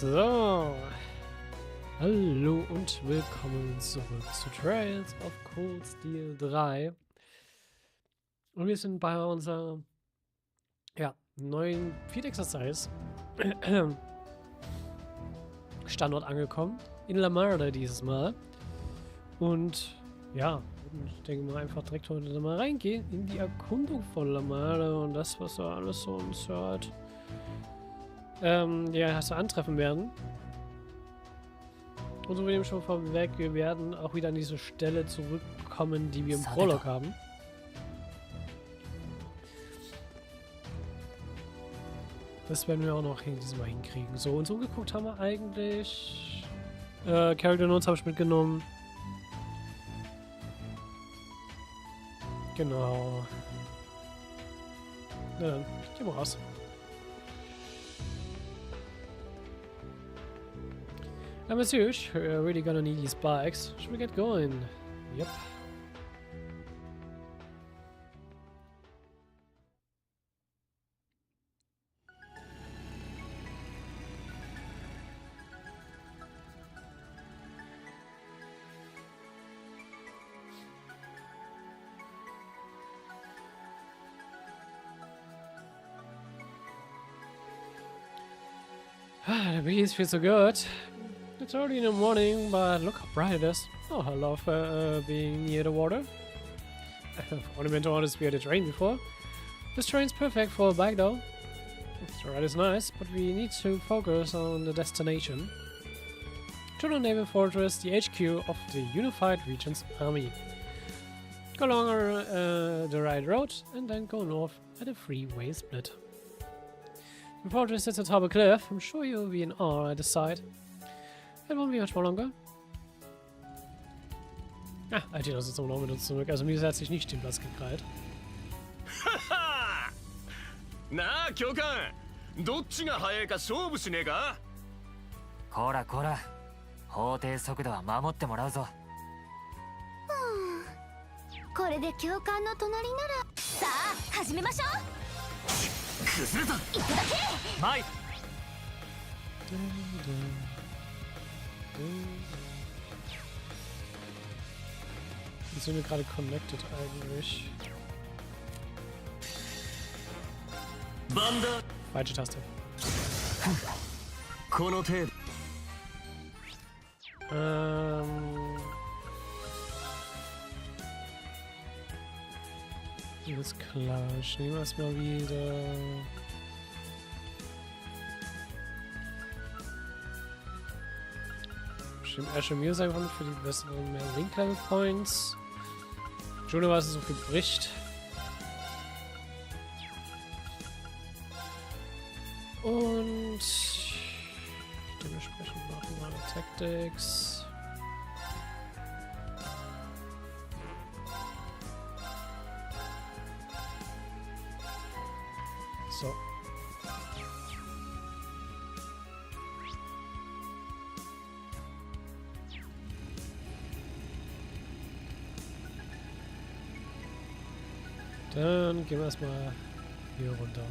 So. Hallo und willkommen zurück zu Trails of Cold Steel 3. Und wir sind bei unserer neuen Field Exercise Standort angekommen. In La Marde dieses Mal. Und ja, ich denke mal einfach direkt heute mal reingehen in die Erkundung von La Marde und das, was da alles so uns hört. So antreffen werden. Und so wie dem schon vorweg, wir werden auch wieder an diese Stelle zurückkommen, die wir im Prolog haben. Das werden wir auch noch diesmal hinkriegen. So, und so geguckt haben wir eigentlich. Character Notes habe ich mitgenommen. Genau. Na dann, gehen wir raus. Monsieur, we're really gonna need these bikes. Should we get going? Yep. The breeze feels so good. It's early in the morning, but look how bright it is. Oh, I love being near the water. I've only been to one speed the train before. This train's perfect for a bike though. The ride is nice, but we need to focus on the destination. To the naval fortress, the HQ of the Unified Regions Army. Go along the right road and then go north at a freeway split. The fortress sits atop a cliff. I'm sure you'll be in awe at the sight. It won't be much more longer. Ah, Alter, das ist immer noch mit uns zurück. Also mir hat sich nicht den Platz gekrallt. Na, Kyokan, どっちが速いか勝負しねえか? こらこら、法定速度は守ってもらうぞ。これで教官の隣なら。さあ、始めましょう。崩れた。いただけ。マイ。Wie sind wir gerade connected eigentlich? Falsche Taste. Ist klar. Ich nehme erstmal wieder. Asche mir einfach mit für die besseren mehr Link-Level Points. Schön, was es so viel bricht. Und dementsprechend machen wir Tactics. So. Dann gehen wir erstmal hier runter.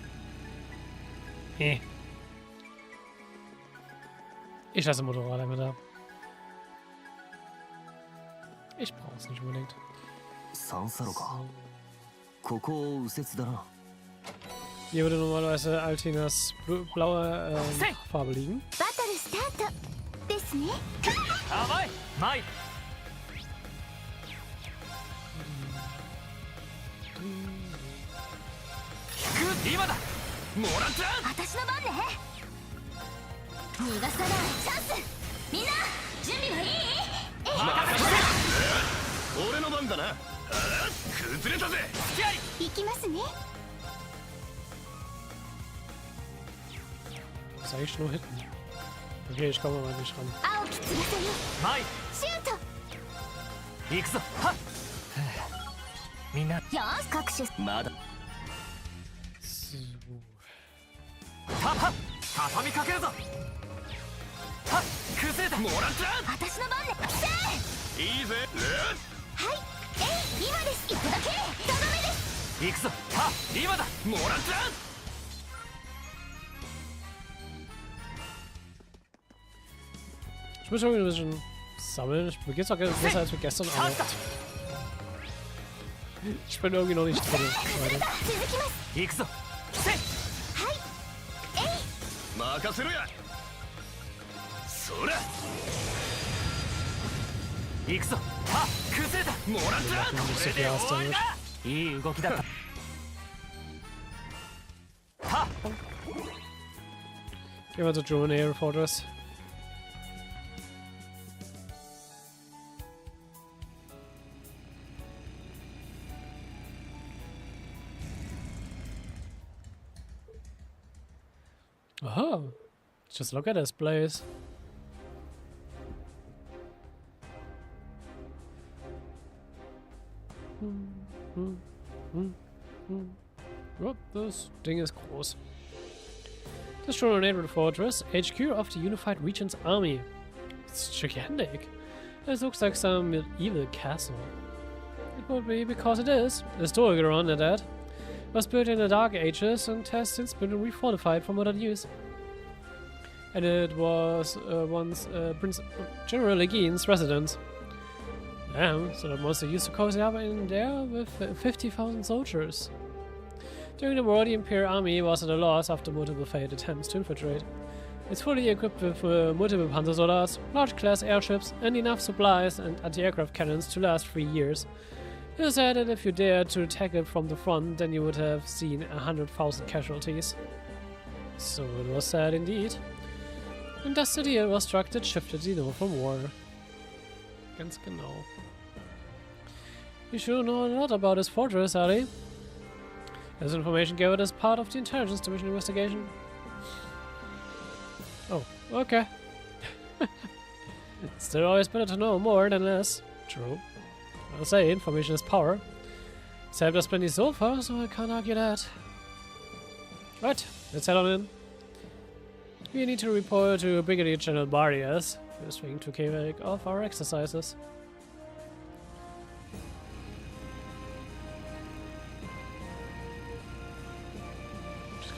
Ich lasse Motorrad einfach da. Ich brauche es nicht unbedingt. Hier würde normalerweise Altinas blaue Farbe liegen. Das ist eigentlich nur hinten. Okay, ich komme mal nicht ran. Ich muss irgendwie ein bisschen sammeln. Mir geht's auch besser als wir gestern Abend. Ich bin irgendwie noch nicht drin. Leute. 行くぞ。 任せろや。そら。行くぞ。あ、崩れた。もらった。 Nicht so viel Ausdauer. いい動きだった。はっ。 Gehen wir zur Erebonia Fortress. Oh, just look at this place. Oh, das Ding ist groß. The Rollen Fortress, HQ of the Unified Regions Army. It's gigantic. This looks like some medieval castle. It would be because it is. Historical run at that. It was built in the Dark Ages and has since been refortified for modern use. And it was once Prince General Legine's residence. Damn, so that monster used to cozy up in there with 50,000 soldiers. During the war, the Imperial Army was at a loss after multiple failed attempts to infiltrate. It's fully equipped with multiple Panzersoldaten, large-class airships, and enough supplies and anti-aircraft cannons to last 3 years. It is said that if you dared to attack it from the front, then you would have seen 100,000 casualties. So it was sad indeed. And thus the deal was struck that shifted the north from war. Ganz genau. You should know a lot about this fortress, Ali. This information gathered as part of the Intelligence Division investigation. Oh, okay. It's still always better to know more than less. True. I'll say, information is power. Except there's plenty so far, so I can't argue that. Right, let's head on in. We need to report to Brigadier General Barriers, who is trying to carry off our exercises.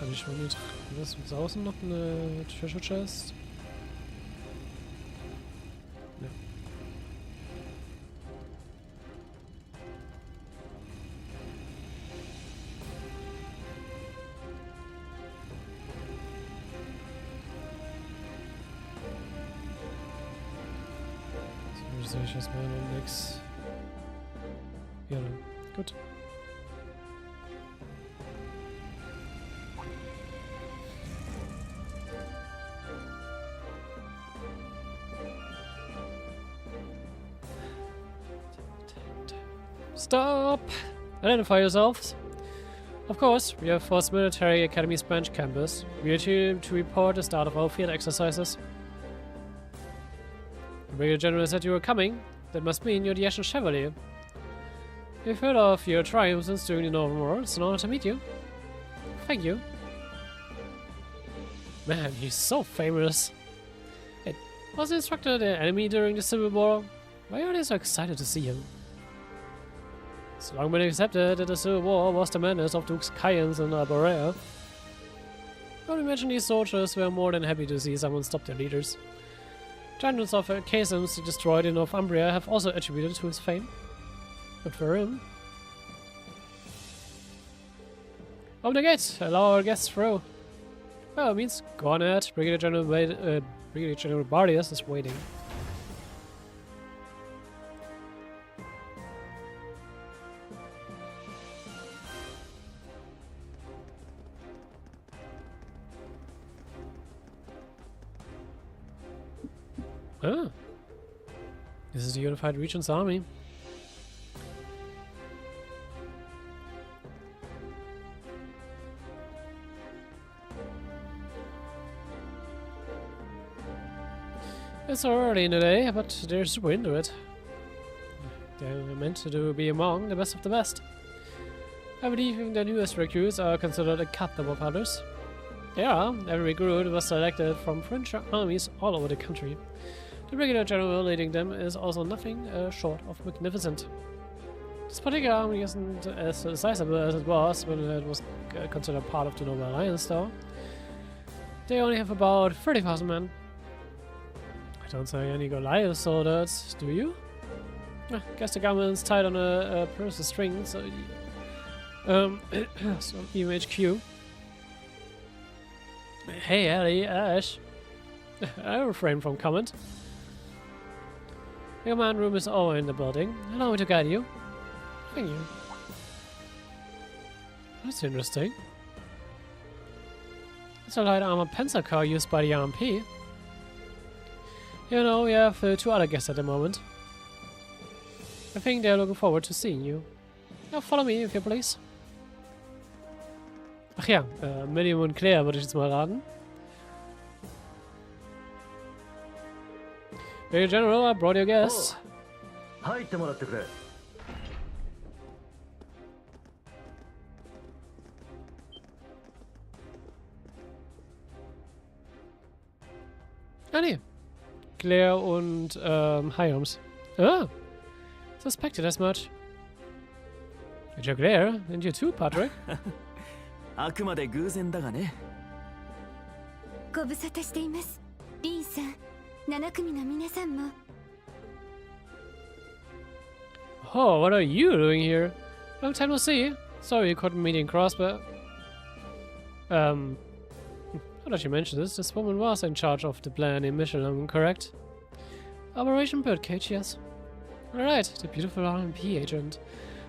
Kann ich schon nicht. Was ist außen noch eine Treasure Chest? Ja. So sehe ich erstmal noch nix. Ja, gut. Stop! Identify yourselves. Of course, we are 4th Military Academy's branch campus. We are here to report the start of our field exercises. The Brigadier General said you were coming. That must mean you're the Ashen Chevalier. We've heard of your triumphs during the Northern War. It's an honor to meet you. Thank you. Man, he's so famous. It was the instructor the enemy during the Civil War. Why are they so excited to see him? It's long been accepted that the Civil War was the madness of Dukes Cayens and Arbarea. I would imagine these soldiers were more than happy to see someone stop their leaders. Hundreds of chasms destroyed in Northumbria have also attributed to his fame. Good for him. Open the gates, allow our guests through. Well, it means go on ahead. Brigadier General Barriers is waiting. Ah. This is the Unified Regions Army. It's early in the day, but there's wind to it. They're meant to be among the best of the best. I believe even the newest recruits are considered a cut above others. Yeah, every recruit was selected from French armies all over the country. The Brigadier General leading them is also nothing short of magnificent. This particular army isn't as sizable as it was when it was considered part of the Noble Alliance, though. They only have about 30,000 men. Don't say any Goliath soldiers, do you? Guess the government's tied on a purse string, so so even HQ. Hey Ellie, Ash. I refrain from comment. The command room is over in the building. Allow me to guide you. Thank you. That's interesting. It's a light armor panzer car used by the RMP. You know, we have 2 other guests at the moment. I think they're looking forward to seeing you. Now follow me, if you please. Ach ja, Miriam und Claire würde ich jetzt mal raten. Hey General, I brought your guests. 入ってもらってくれ。Ah nee. Claire und Hyams. Ah, suspected as much. You're Claire, and you too, Patrick. あくまで偶然だがね。ご無沙汰しています。リンさん、7組の皆さんも。Oh, what are you doing here? Long time no see. Sorry you couldn't meet in Cross, but... How did you mention this? This woman was in charge of the plan in Michelin, correct? Operation Birdcage, yes. Alright, the beautiful RMP agent.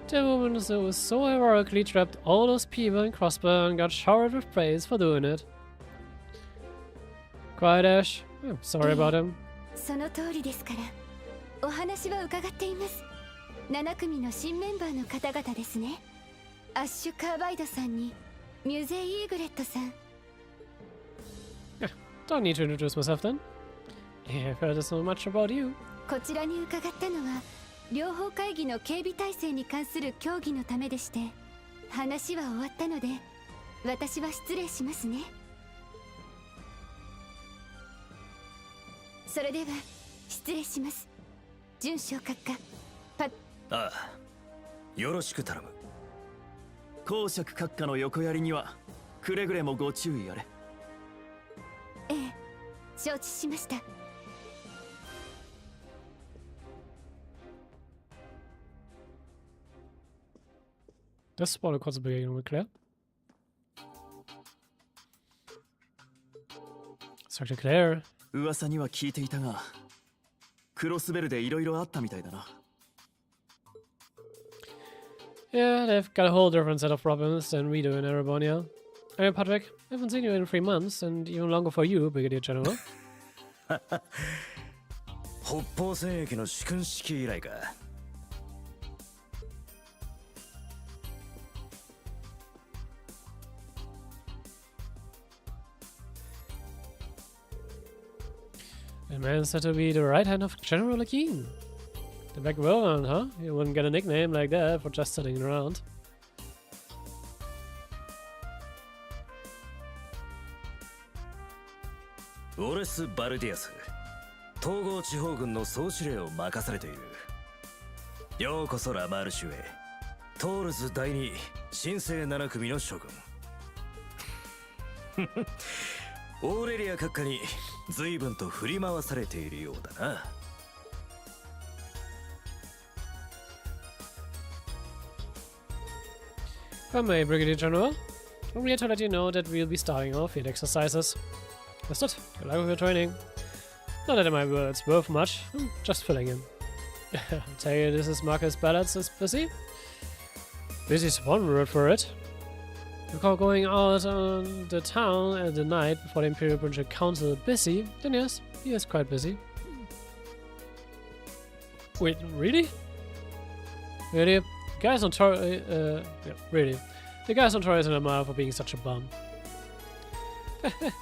The woman who so heroically trapped all those people in Crossbow and got showered with praise for doing it. Quiet, Ash. I'm sorry about him. その通りですから。お話は伺っています。7組の新メンバーの方々ですね。アッシュ・カーバイドさんに、ミュゼイ・イーグレットさん。Don't need to introduce myself then. I've heard so much about you. こちらに伺ったのは、両方会議の警備体制に関する協議のためでして、話は終わったので、私は失礼しますね。それでは、失礼します。準将閣下、ああ、よろしく頼む。公爵閣下の横槍にはくれぐれもご注意あれ。ええ、承知しました。Das war eine kurze Begegnung mit Claire. Sagte Claire. 噂には聞いていたが、クロスベルでいろいろあったみたいだな。Yeah, they've got a whole different set of problems than we do in Erebonia. Hey, Patrick, I haven't seen you in 3 months, and even longer for you, Brigadier General. 北方戦役の試訓式以来か。The man said to be the right hand of General Akin. The back Rollen, huh? You wouldn't get a nickname like that for just sitting around. Oris Baldias, 統合地方軍の総司令を任されている。ようこそラマール州へ。トールズ第2新生7組の諸軍。オーレリア閣下に随分と振り回されているようだな。If I may, Brigadier General, I'm here to let you know that we'll be starting our field exercises. Understood. Good luck with your training. Not that my words worth much, I'm just filling in. I'll tell you, this is Marcus Ballard's is busy. Busy's one word for it. Recall going out on the town at the night before the Imperial Provincial Council busy, then yes, he is quite busy. Wait, really? Really? The guy's notorious, yeah, really. The guy's notorious in a mile for being such a bum.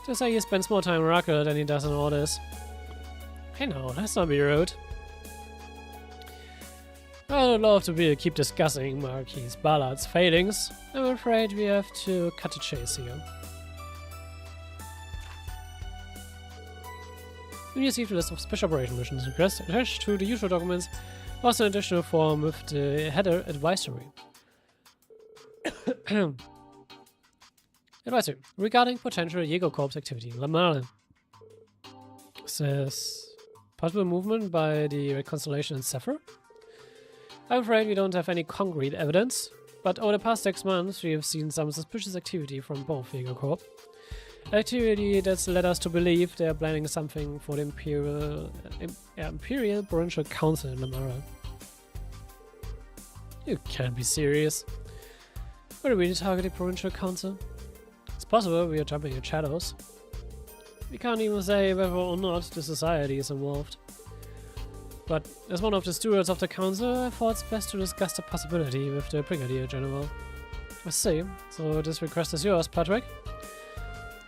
Just say he spends more time in Rocket than he does in all this. Hey no, let's not be rude. I would love to keep discussing Marquis Ballard's failings. I'm afraid we have to cut the chase here. We received a list of special operation missions requests attached to the usual documents, plus an additional form with the header advisory. Advisory regarding potential Jaeger Corps activity in Kanal. Says Possible movement by the Red Constellation and Zephyr? I'm afraid we don't have any concrete evidence, but over the past 6 months we have seen some suspicious activity from both Vega Corp. Activity that's led us to believe they are planning something for the Imperial Provincial Council in Lamara. You can't be serious. Would it really target the Provincial Council? It's possible we are jumping in shadows. We can't even say whether or not the society is involved. But as one of the stewards of the council, I thought it's best to discuss the possibility with the Brigadier General. I see. So this request is yours, Patrick.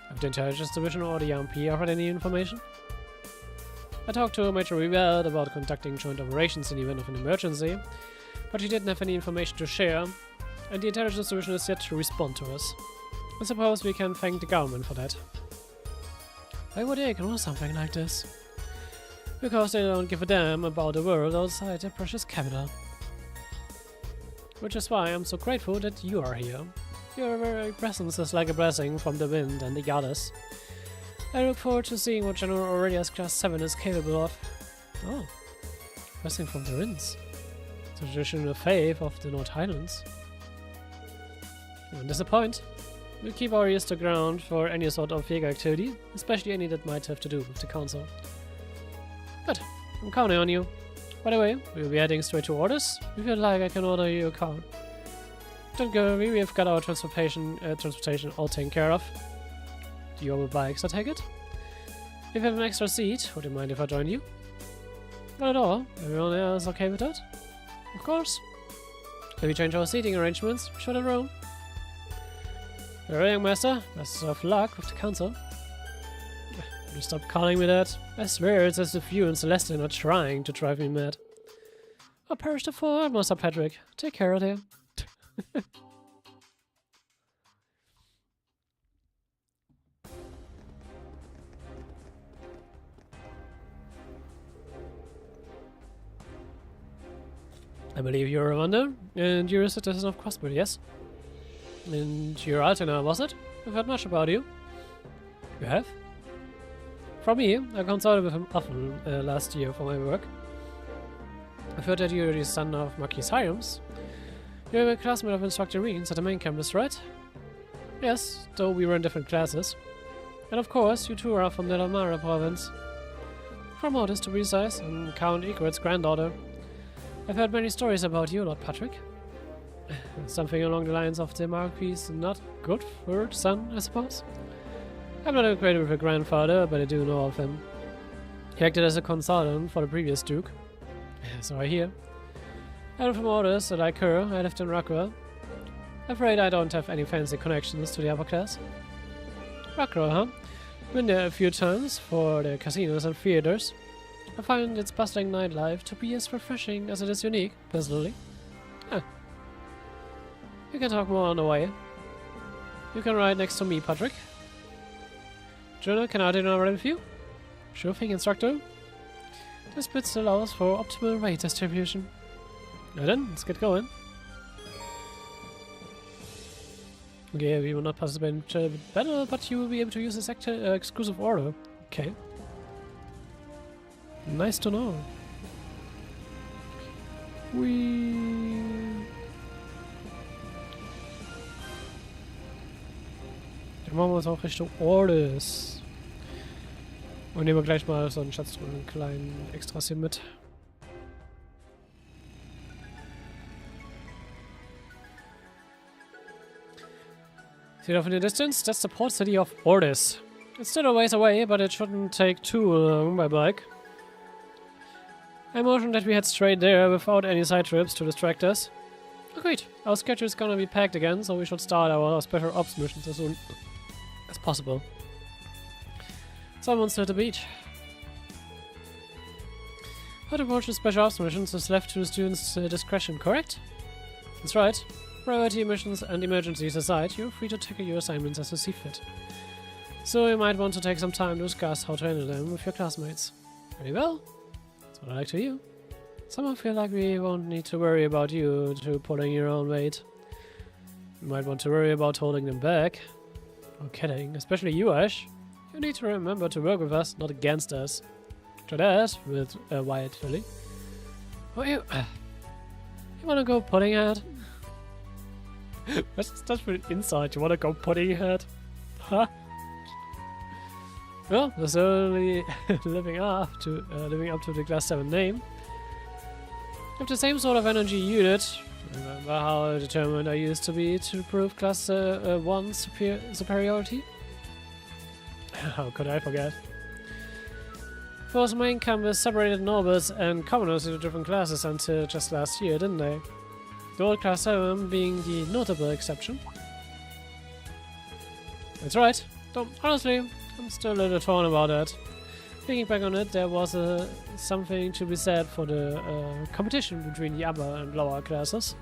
Have the Intelligence Division or the RMP offered any information? I talked to Major Riveld about conducting joint operations in the event of an emergency, but he didn't have any information to share, and the Intelligence Division is yet to respond to us. I suppose we can thank the government for that. Why would they ignore something like this? Because they don't give a damn about the world outside their precious capital. Which is why I'm so grateful that you are here. Your very presence is like a blessing from the wind and the goddess. I look forward to seeing what General Aurelius Class 7 is capable of. Oh, blessing from the winds. The traditional faith of the North Highlands. You won't disappoint. We'll keep our ears to the ground for any sort of Vega activity, especially any that might have to do with the council. Good, I'm counting on you. By the way, we'll be heading straight to orders. If you'd like, I can order you a car. Don't worry, we've got our transportation all taken care of. Do you own bikes, I take it? If you have an extra seat, would you mind if I join you? Not at all. Everyone else okay with that? Of course. If we change our seating arrangements, we should have room. Alright, young master. Best of luck with the council. Will you stop calling me that? I swear it's as if you and Celestine are trying to drive me mad. I'll perish the fool, Master Patrick. Take care of him. I believe you're a Wonder, and you're a citizen of Crossbury, yes? And you're Altena, was it? I've heard much about you. You have? From me, I consulted with him often last year for my work. I've heard that you're the son of Marquis Hyams. You're a classmate of Instructor Reens at the main campus, right? Yes, though we were in different classes. And of course, you two are from the Lamara province. From Otis to be precise, and Count Egret's granddaughter. I've heard many stories about you, Lord Patrick. Something along the lines of the Marquis not good for son, I suppose. I'm not acquainted with her grandfather, but I do know of him. He acted as a consultant for the previous Duke. So I hear. I'm from Orders, like her, I lived in Rockwell. Afraid I don't have any fancy connections to the upper class. Rockwell, huh? Been there a few times for the casinos and theaters. I find its bustling nightlife to be as refreshing as it is unique, personally. We can talk more on the way. You can ride next to me, Patrick. Jonah, can I do another with you? Sure thing, Instructor. This bit allows for optimal weight distribution. Now then, let's get going. Okay, we will not participate in the battle, but you will be able to use this exclusive order. Okay. Nice to know. Dann machen wir uns auch Richtung Orders. Und nehmen wir gleich mal so einen Schatztruhe, einen kleinen Extras hier mit. See it off in the distance? That's the port city of Orders. It's still a ways away, but it shouldn't take too long by bike. I motioned that we head straight there without any side trips to distract us. Agreed. Our schedule is gonna be packed again, so we should start our special ops missions as soon as possible. Someone's at the beach. How to approach the special ops missions is left to the students' discretion, correct? That's right. Priority missions and emergencies aside, you're free to tackle your assignments as you see fit. So you might want to take some time to discuss how to handle them with your classmates. Very well. That's what I like to hear. Some feel like we won't need to worry about you to pulling your own weight. You might want to worry about holding them back. No kidding, especially you, Ash. You need to remember to work with us, not against us. Try that with Wyatt Philly. Oh, you wanna go pudding head? That's for an insight. You wanna go pudding head? Huh? Well, they're certainly living up to the Class 7 name. Have the same sort of energy unit. Remember how determined I used to be to prove Class 1 superiority? How could I forget? Force main campus separated nobles and commoners into different classes until just last year, didn't they? The old Class 7 being the notable exception. That's right. Though, honestly, I'm still a little torn about that. Thinking back on it, there was something to be said for the competition between the upper and lower classes.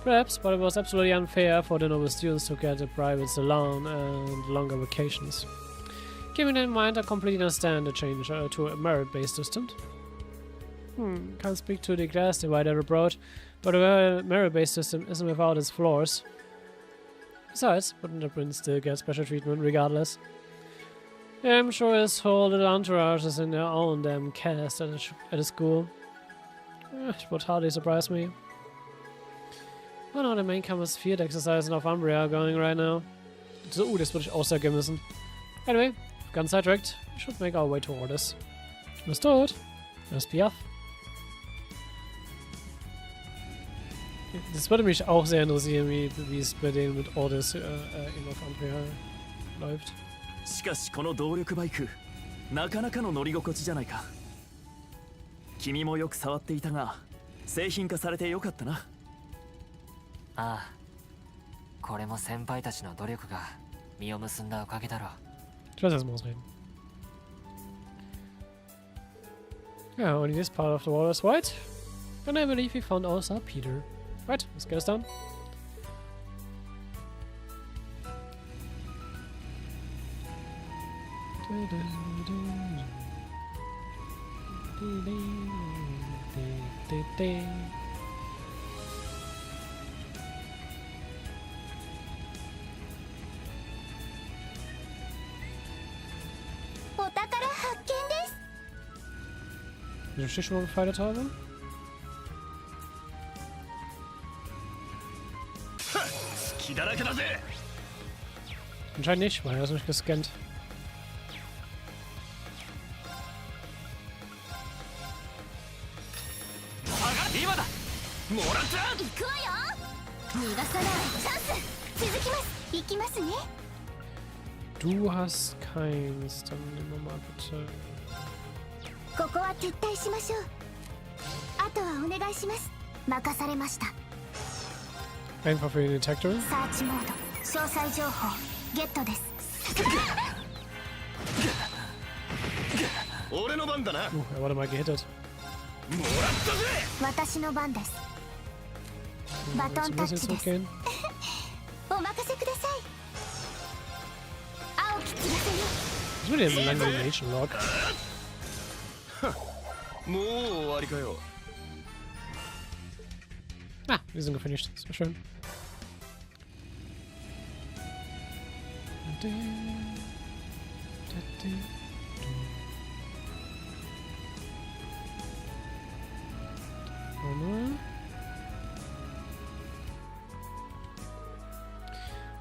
Perhaps, but it was absolutely unfair for the noble students to get a private salon and longer vacations. Keeping that in mind, I completely understand the change to a merit-based system. Can't speak to the class divide ever brought, but a merit-based system isn't without its flaws. Besides, wouldn't the prince still get special treatment regardless? Yeah, I'm sure his whole little entourage is in their own damn caste at a school. It would hardly surprise me. I know the main campus field exercise in Northumbria are going right now. So, das würde ich auch sehr gerne wissen. Anyway, ganz sidetracked. We should make our way toward this. Understood. Let's be off. Das würde mich auch sehr interessieren, wie es bei denen mit Orders in Northumbria läuft. しかしこの動力バイクなかなかの乗り心地じゃないか。君もよく触っていたが製品化されてよかったな。ああ、これも先輩たちの努力が実を結んだおかげだろう。 Ich lass erst mal ausreden. Yeah, only this part of the wall is white. And I believe we found our saltpeter. Right, let's get us down. Wie ich schon mal gefeiert habe? Anscheinend nicht, weil er ist nicht gescannt. Du hast keins, dann nehmen wir mal bitte. ここは撤退しましょう。あとはお願いします。任されました。 Einfach für den Detector. サーチモード、詳細情報ゲットです。俺の番だな。Er wurde mal gehittet. もらったぜ。私の番です。バトンタッチです。お任せください。青き翼よ。 Was will denn ein langer Nation Log? もう終わりかよ。 Ah, wir sind gefinisht. Sehr schön.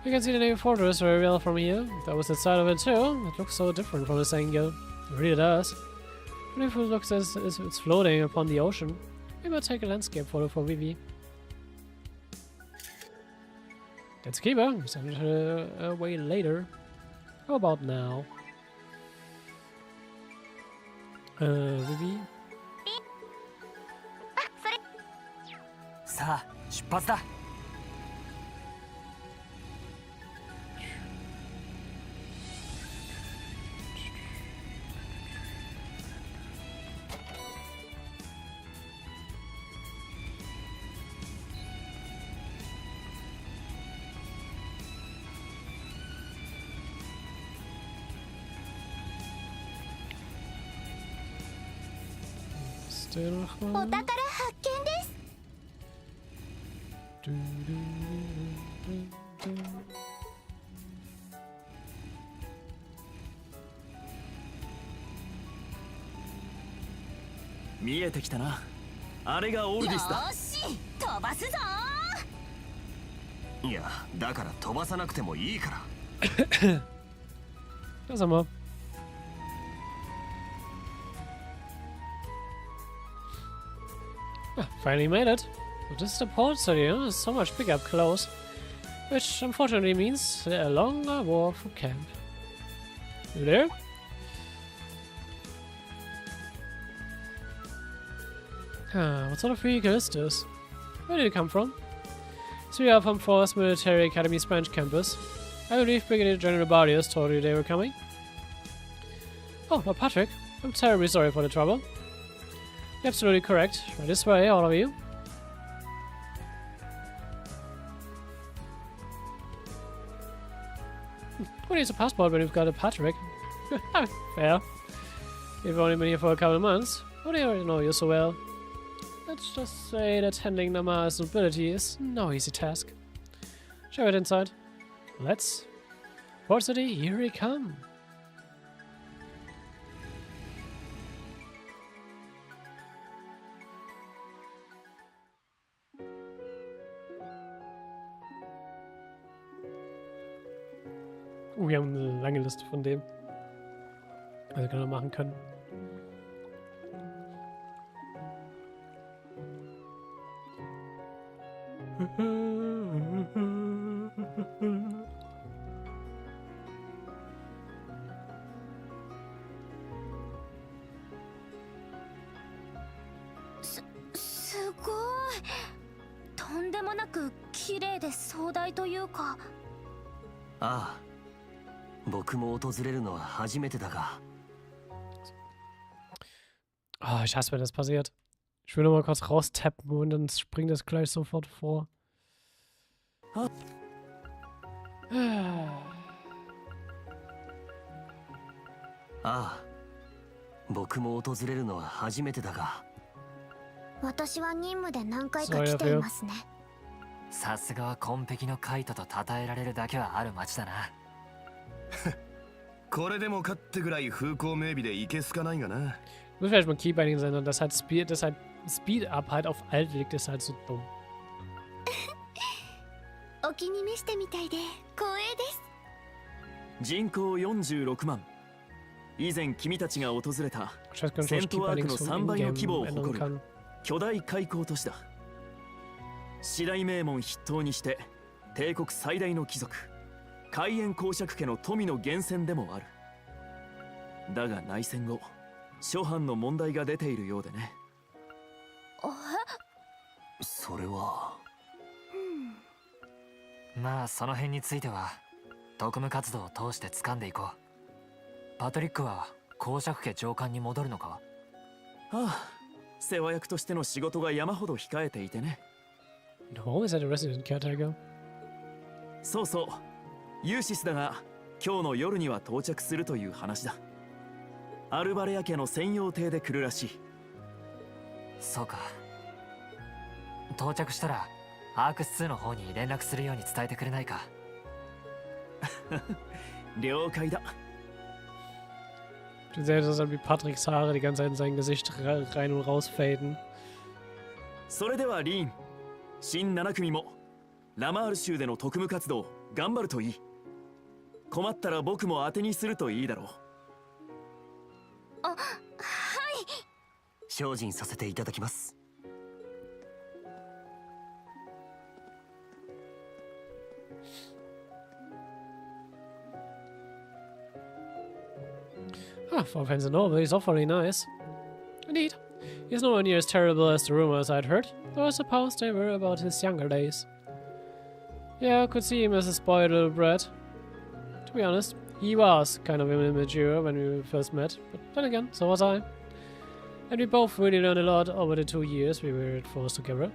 You can see the Navy Fortress very well from here. That was the side of it too. It looks so different from this angle. It really does. But if it looks as if it's floating upon the ocean, maybe I'll take a landscape photo for Vivi. That's a keeper. We'll send it away later. How about now? Vivi? さあ、出発だ。お宝発見です。 What 見えてきたな。あれがオルディスだ。よし飛ばすぞ。いや、だから飛ばさなくてもいいから。Da sind wir. Ah, finally made it. So this is the port city, huh? It's so much bigger up close. Which unfortunately means a longer walk from camp. You there? Ah, what sort of vehicle is this? Where did it come from? So we are from Force Military Academy's branch campus. I believe Brigadier General Bardius told you they were coming. Oh, no, Patrick. I'm terribly sorry for the trouble. You're absolutely correct. Right this way, all of you. Who needs a passport when we've got a Patrick? Fair. You've only been here for a couple of months. How do you already know you so well? Let's just say that handling Namar's nobility is no easy task. Show it inside. Let's. Port City, here we come. Wir haben eine lange Liste von dem, was wir genau machen können.すごい。とんでもなく綺麗で壮大というか。ああ、僕も訪れるのは初めてだが。Ah, ich hasse, wenn das passiert. Ich will nur mal kurz raustappen und dann springt das gleich sofort vor. Ah. ああ、僕も訪れるのは初めてだが。私は任務で何回か来ていますね。さすがは紺碧のカイトと称えられるだけはある町だな。これでもかってぐらい風光明媚でいけすかないがな。Muss vielleicht mal Keybinding sein und das halt Speed Up halt auf alt liegt, ist halt so dumm. お気に召してみたいで光栄です。人口46万。以前君たちが訪れた Ich weiß gar nicht, セ ob ン ich トワーク Keybindings の vom 3倍の Ingame 規模を ändern 誇る kann. 巨大開港都市だ。白井名門筆頭にして帝国最大の貴族海縁公爵家の富の源泉でもある。だが内戦後諸般の問題が出ているようでね。それは。まあその辺については特務活動を通して掴んでいこう。パトリックは公爵家上官に戻るのか？ああ、世話役としての仕事が山ほど控えていてね。Warum ist er der Resident Caretaker? そうそう、ユーシスだが今日の夜には到着するという話だ。アルバレア家の専用艇で来るらしい。そうか。到着したらアークス2の方に連絡するように伝えてくれないか？了解だ。Ich bin sehr interessant, wie Patricks Haare die ganze Zeit in sein Gesicht rein und raus faden. それではリーン、新7組もラマール州での特務活動頑張るといい。困ったら僕も当てにするといいだろう。あ、はい。精進させていただきます。Ah, for fans and noble, he's awfully nice. Indeed. He's nowhere near as terrible as the rumors I'd heard, though I suppose they were about his younger days. Yeah, I could see him as a spoiled little brat. To be honest, he was kind of immature when we first met, but then again, so was I. And we both really learned a lot over the 2 years we were at Force together.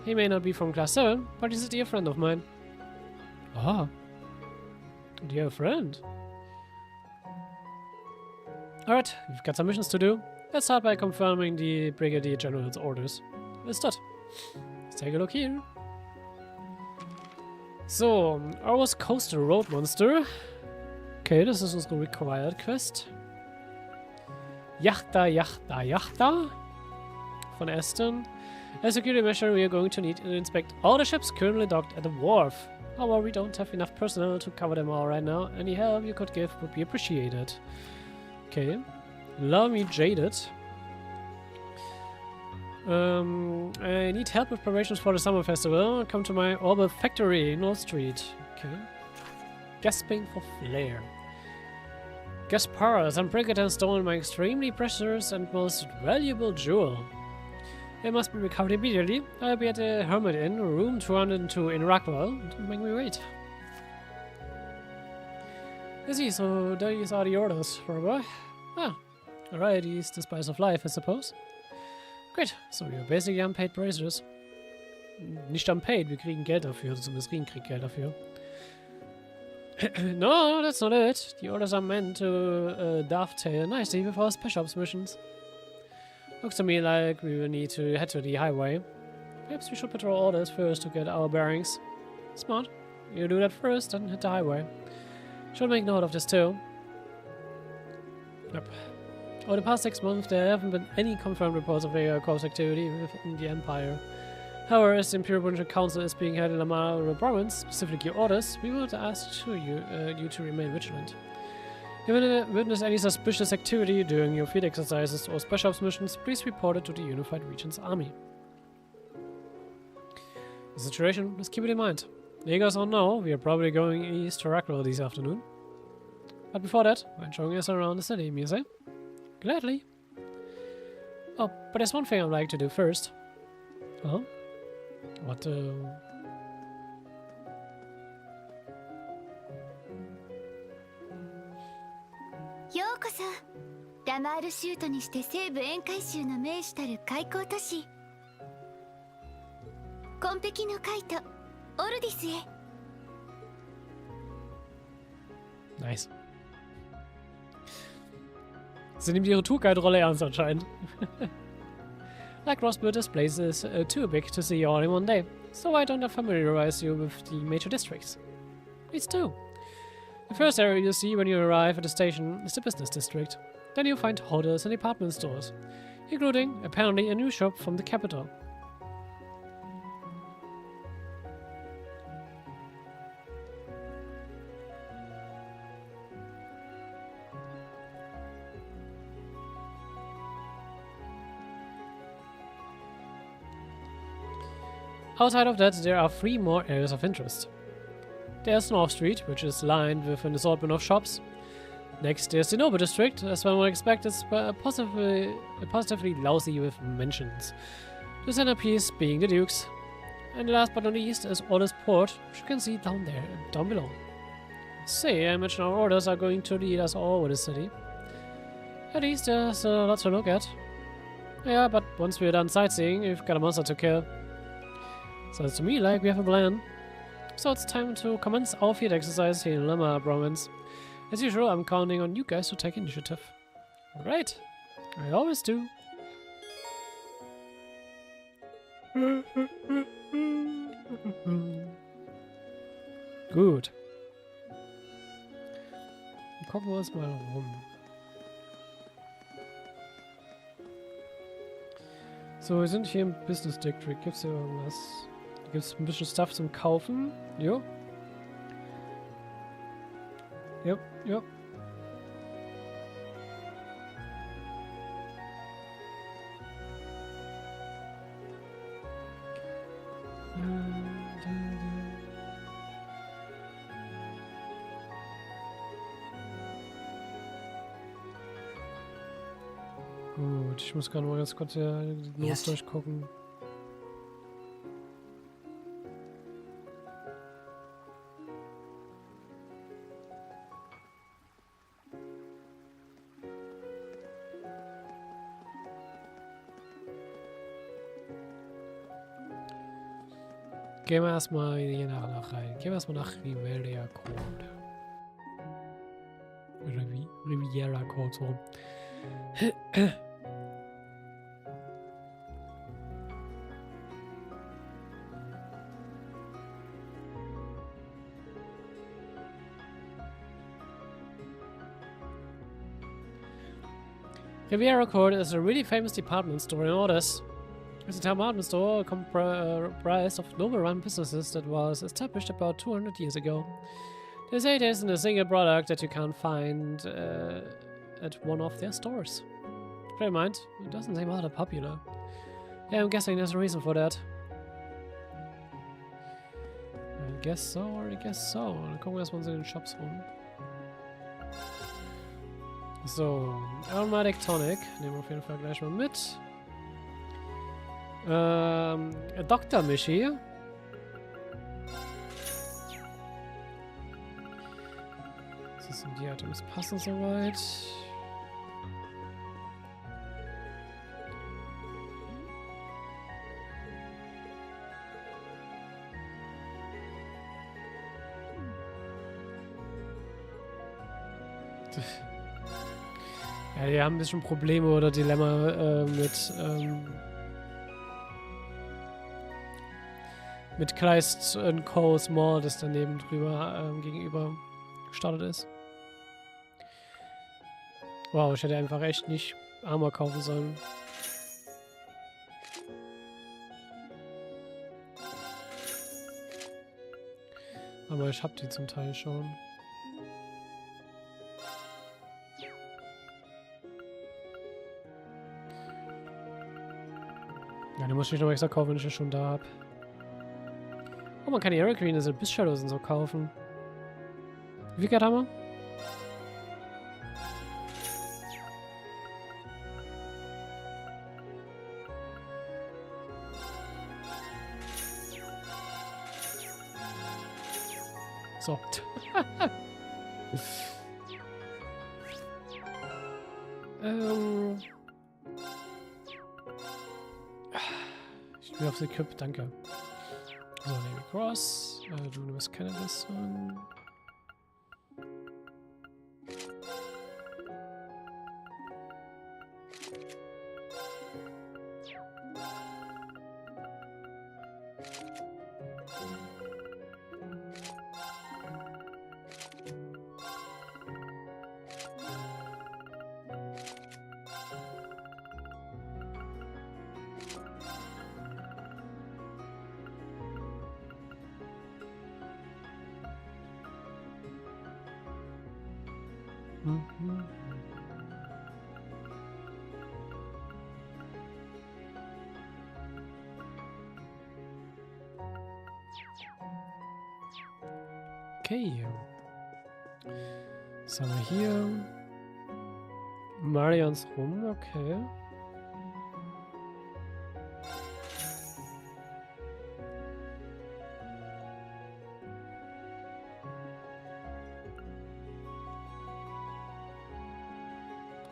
He may not be from Class 7, but he's a dear friend of mine. Ah. A dear friend. Alright, we've got some missions to do. Let's start by confirming the Brigadier General's orders. Let's start. Let's take a look here. So, ours Coastal Road Monster. Okay, das ist unsere Required Quest. Yachta von Aston. As a security measure, we are going to need to inspect all the ships currently docked at the wharf. However, we don't have enough personnel to cover them all right now. Any help you could give would be appreciated. Okay. Love me jaded. I need help with preparations for the summer festival. Come to my Orbital factory, North Street. Okay. Gasping for flair. Gaspar, some brigand has stolen my extremely precious and most valuable jewel. It must be recovered immediately. I'll be at the Hermit Inn, room 202 in Rockwell. Don't make me wait. I see, so these are the orders for a boy. Ah, variety is the spice of life, I suppose. Great, so you're basically unpaid bracers. Nicht unpaid, wir kriegen Geld dafür, zumindest Rien kriegt Geld dafür. No, that's not it. The orders are meant to dovetail nicely with our special ops missions. Looks to me like we will need to head to the highway. Perhaps we should patrol orders first to get our bearings. Smart. You do that first, then hit the highway. Should make note of this too. Yep. Over the past 6 months, there haven't been any confirmed reports of Corps activity within the Empire. However, as the Imperial Provincial Council is being held in Amara province, specifically your orders, we would ask you to remain vigilant. If you witness any suspicious activity during your field exercises or special ops missions, please report it to the Unified Regions Army. The situation, let's keep it in mind. Jägers or no, we are probably going east to Rockwell this afternoon. But before that, mind showing us around the city, you say? Gladly. Oh, but there's one thing I'd like to do first. Huh? What, ようこそラマール州都にして西部沿海州の名手たる開港都市紺碧のカイトオルディスへ Nice. Sie nimmt ihre Tourguide-Rolle ernst anscheinend. Like Rosbud, this place is too big to see all in one day, so why don't I familiarize you with the major districts? Please do. The first area you see when you arrive at the station is the business district. Then you'll find hotels and department stores, including, apparently, a new shop from the capital. Outside of that, there are 3 more areas of interest. There's North Street, which is lined with an assortment of shops. Next, there's the Noble District, as one would expect, it's positively lousy with mentions. The centerpiece being the Dukes. And last but not least is Orders Port, which you can see down below. Say, I imagine our orders are going to lead us all over the city. At least there's a lot to look at. Yeah, but once we're done sightseeing, we've got a monster to kill. Sounds to me like we have a plan. So it's time to commence our field exercise here in Lamar province. As usual, I'm counting on you guys to take initiative. Alright, I always do. Gut. Dann gucken wir uns mal rum. So, wir sind hier im Business District. Gibt's hier irgendwas? Hier gibt's ein bisschen Stuff zum Kaufen. Jo. Jo, jo. Gut, ich muss gerade mal ganz kurz hier los durchgucken. Gehen wir erstmal hier nach rein. Gehen wir erstmal nach Riviera Court. Riviera Court, so. Riviera Court is a really famous department store in Orders. It's a department store comprised of noble-run businesses that was established about 200 years ago. They say there isn't a single product that you can't find at one of their stores. Never mind, it doesn't seem all that popular. Yeah, I'm guessing there's a reason for that. I guess so. Dann gucken wir erstmal uns in den Shops rum. So, Aromatic Tonic. Nehmen wir auf jeden Fall gleich mal mit. Dr. Michi. Das sind die Items passen soweit. Ja, die haben ein bisschen Probleme oder Dilemma mit Kleist Co.'s Mall, das daneben drüber gegenüber gestartet ist. Wow, ich hätte einfach echt nicht Armor kaufen sollen. Aber ich hab die zum Teil schon. Ja, die muss ich noch extra kaufen, wenn ich das schon da habe. Oh, man kann die Aeroqueen, also Abyss Shadows und so kaufen. Wie viel Geld haben wir? So. Ich will aufs Equip, danke. So, Navy Cross. Du nimmst Cannabis an. Okay. Was haben wir hier? Marians rum, okay.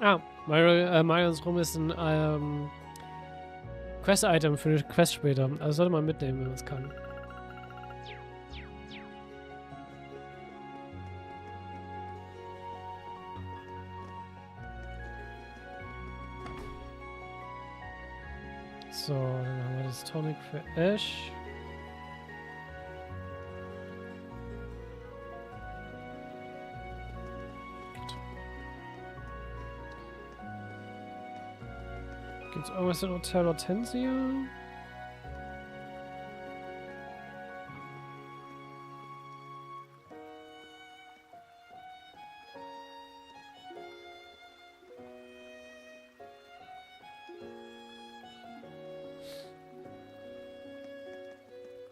Ah, Marians rum ist ein Quest-Item für eine Quest später. Also sollte man mitnehmen, wenn man es kann. So, dann haben wir das Tonic für Ash. Gibt's irgendwas in Hotel Hortensia?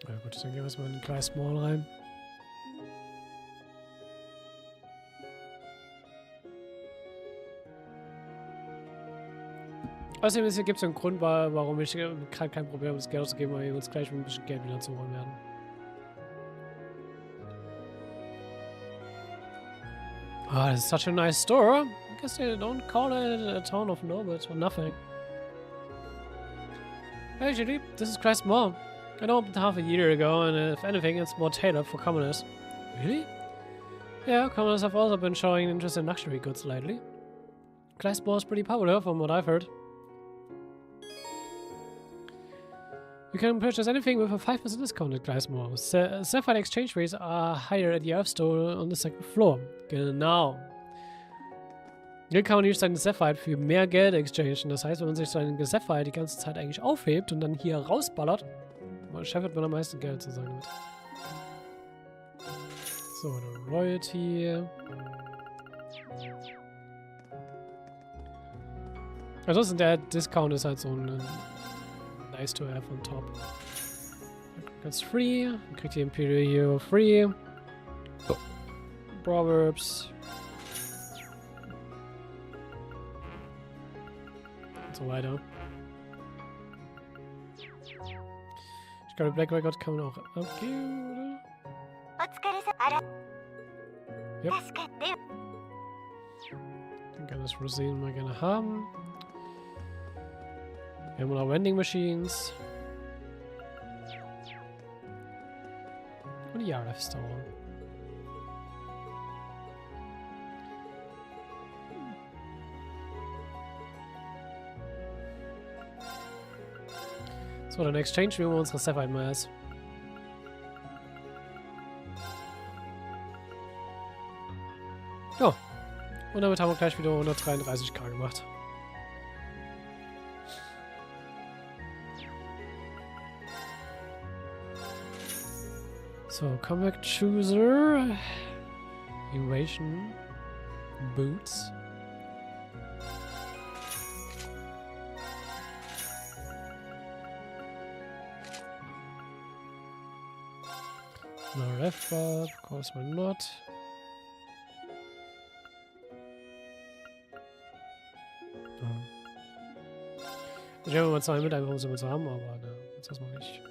Ja gut, dann gehen wir erstmal in den Class Mall rein. Außerdem gibt es einen Grund, warum ich gerade kein Problem habe, das Geld auszugeben, weil wir uns gleich mit ein bisschen Geld wieder zuholen werden. Ah, this is such a nice store. I guess they don't call it a town of nobles for nothing. Hey Judy, this is Christ Mall. It opened half a year ago, and if anything, it's more tailored for commoners. Really? Yeah, commoners have also been showing interest in luxury goods lately. Christ Mall is pretty popular, from what I've heard. You can purchase anything with a 5% discount at Christ Mall. Sapphire exchange rates are higher at the Earth Store on the second floor. Genau. Hier kann man nämlich seine Sapphire für mehr Geld exchangen. Das heißt, wenn man sich seine Sapphire die ganze Zeit eigentlich aufhebt und dann hier rausballert, scheffert man am meisten Geld sozusagen mit. So, eine Royalty. Ansonsten der Discount ist halt so ein nice to have on top. Ganz free. Dann kriegt ihr Imperial Hero free. Proverbs. Und so weiter. Ich glaube, Black Record kann man auch abgeben, oder? Ja. Dann kann das Rosinen mal gerne haben. Wir haben noch Vending Machines. Und die Jahresdauer. So, dann exchange wir unsere Sapphire mal erst. Ja. Und damit haben wir gleich wieder 133k gemacht. So, Comeback Chooser. Evasion. Boots. No ref bar, of course we're not. Ich werde mal 2 mit, einfach um sie mit zu haben, aber ne, jetzt erstmal nicht.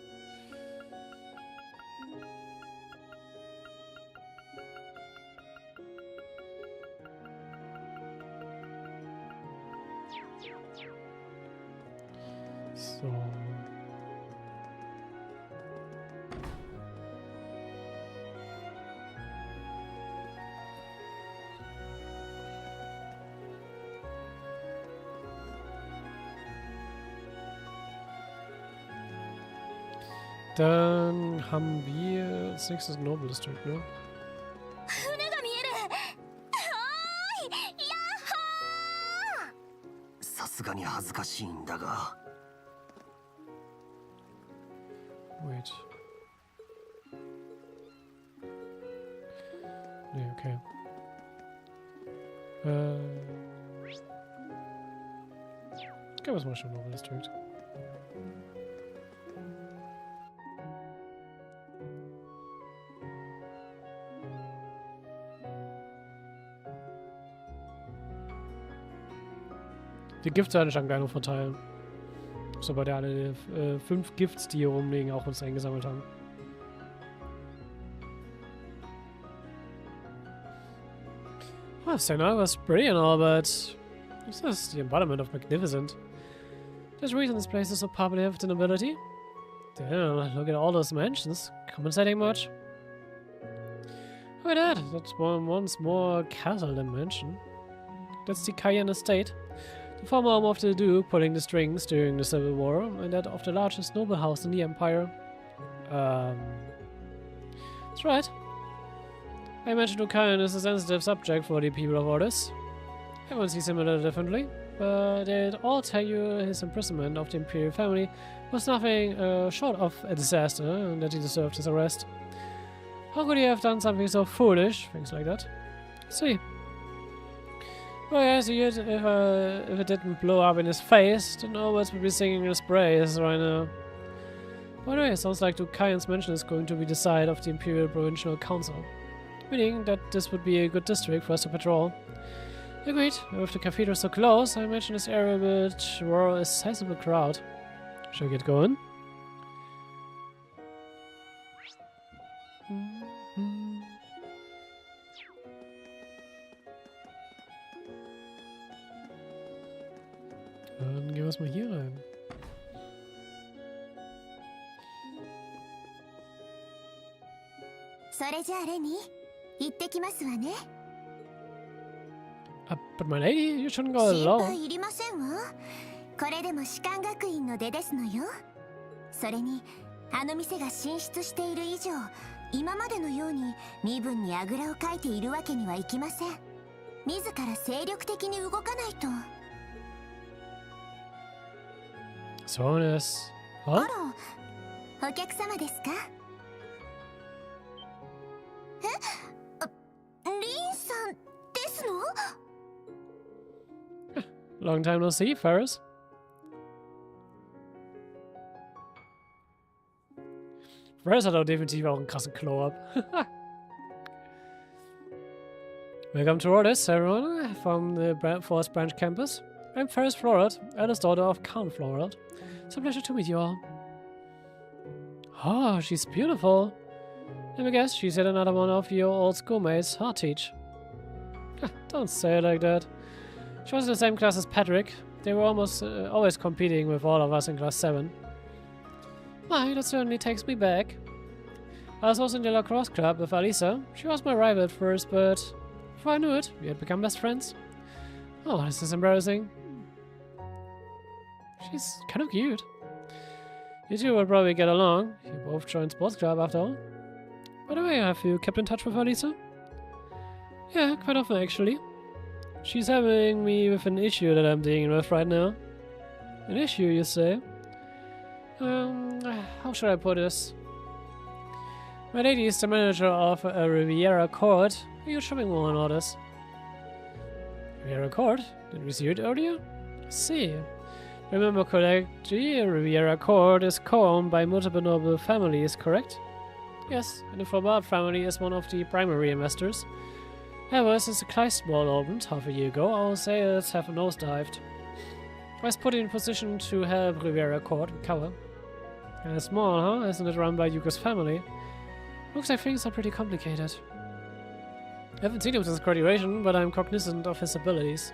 So. Dann haben wir als nächstes Noble District, ne? Wait. Nee, okay. Gehen wir mal schon Noble District. Die Gifts werden schon gleich noch verteilen. Sobald wir alle 5 Gifts, die hier rumliegen, auch uns eingesammelt haben. Oh, Signal was pretty and all, but this is the embodiment of magnificent. There's a reason this place is so popular with the nobility. Damn, look at all those mansions. Compensating much? Look at that. That's once more castle than mansion. That's the Cayenne estate. The former home of the Duke pulling the strings during the Civil War, and that of the largest noble house in the Empire. That's right. I imagine Dukayan is a sensitive subject for the people of Ordis. Everyone sees him a little differently, but they'd all tell you his imprisonment of the Imperial family was nothing short of a disaster, and that he deserved his arrest. How could he have done something so foolish? Things like that. See. Oh yes, if it didn't blow up in his face, then Nobles would be singing his praise right now. By the way, it sounds like Dukayan's mansion is going to be the site of the Imperial Provincial Council, meaning that this would be a good district for us to patrol. Agreed. With the cathedral so close, I imagine this area would draw a sizable crowd. Shall we get going? Dann gehen wir mal hier rein. But my lady, you shouldn't go alone. これでも士官学院の出ですのよ。それにあの店が進出している以上、今までのように身分にあぐらをかいているわけにはいきません。自ら精力的に動かないと。そうです。あ Huh? ら、お客様ですか？リンさんですの？ Long time no see, Ferris. Ferris hat auch definitiv auch einen krassen Glow-Up. Welcome to Rollen, everyone, from the Forest Branch campus. I'm Ferris Florett, eldest daughter of Count Florett. It's a pleasure to meet you all. Oh, she's beautiful. Let me guess, she's yet another one of your old schoolmates, hard teach. Don't say it like that. She was in the same class as Patrick. They were almost always competing with all of us in class 7. My, that certainly takes me back. I was also in the lacrosse club with Alisa. She was my rival at first, but before I knew it, we had become best friends. Oh, this is embarrassing. She's kind of cute. You two will probably get along. You both joined sports club after all. By the way, have you kept in touch with Alisa? Yeah, quite often actually. She's having me with an issue that I'm dealing with right now. An issue, you say? How should I put this? My lady is the manager of a Riviera Court, a huge shopping mall in Orders. Riviera Court? Did we see it earlier? See. Remember correctly, Riviera Court is co-owned by multiple noble families, correct? Yes, and the Flaubert family is one of the primary investors. However, since the Kleist Mall opened half a year ago, our sales have nosedived. I was put in position to help Riviera Court recover. And it's small, huh? Isn't it run by Yuko's family? Looks like things are pretty complicated. I haven't seen him since graduation, but I'm cognizant of his abilities.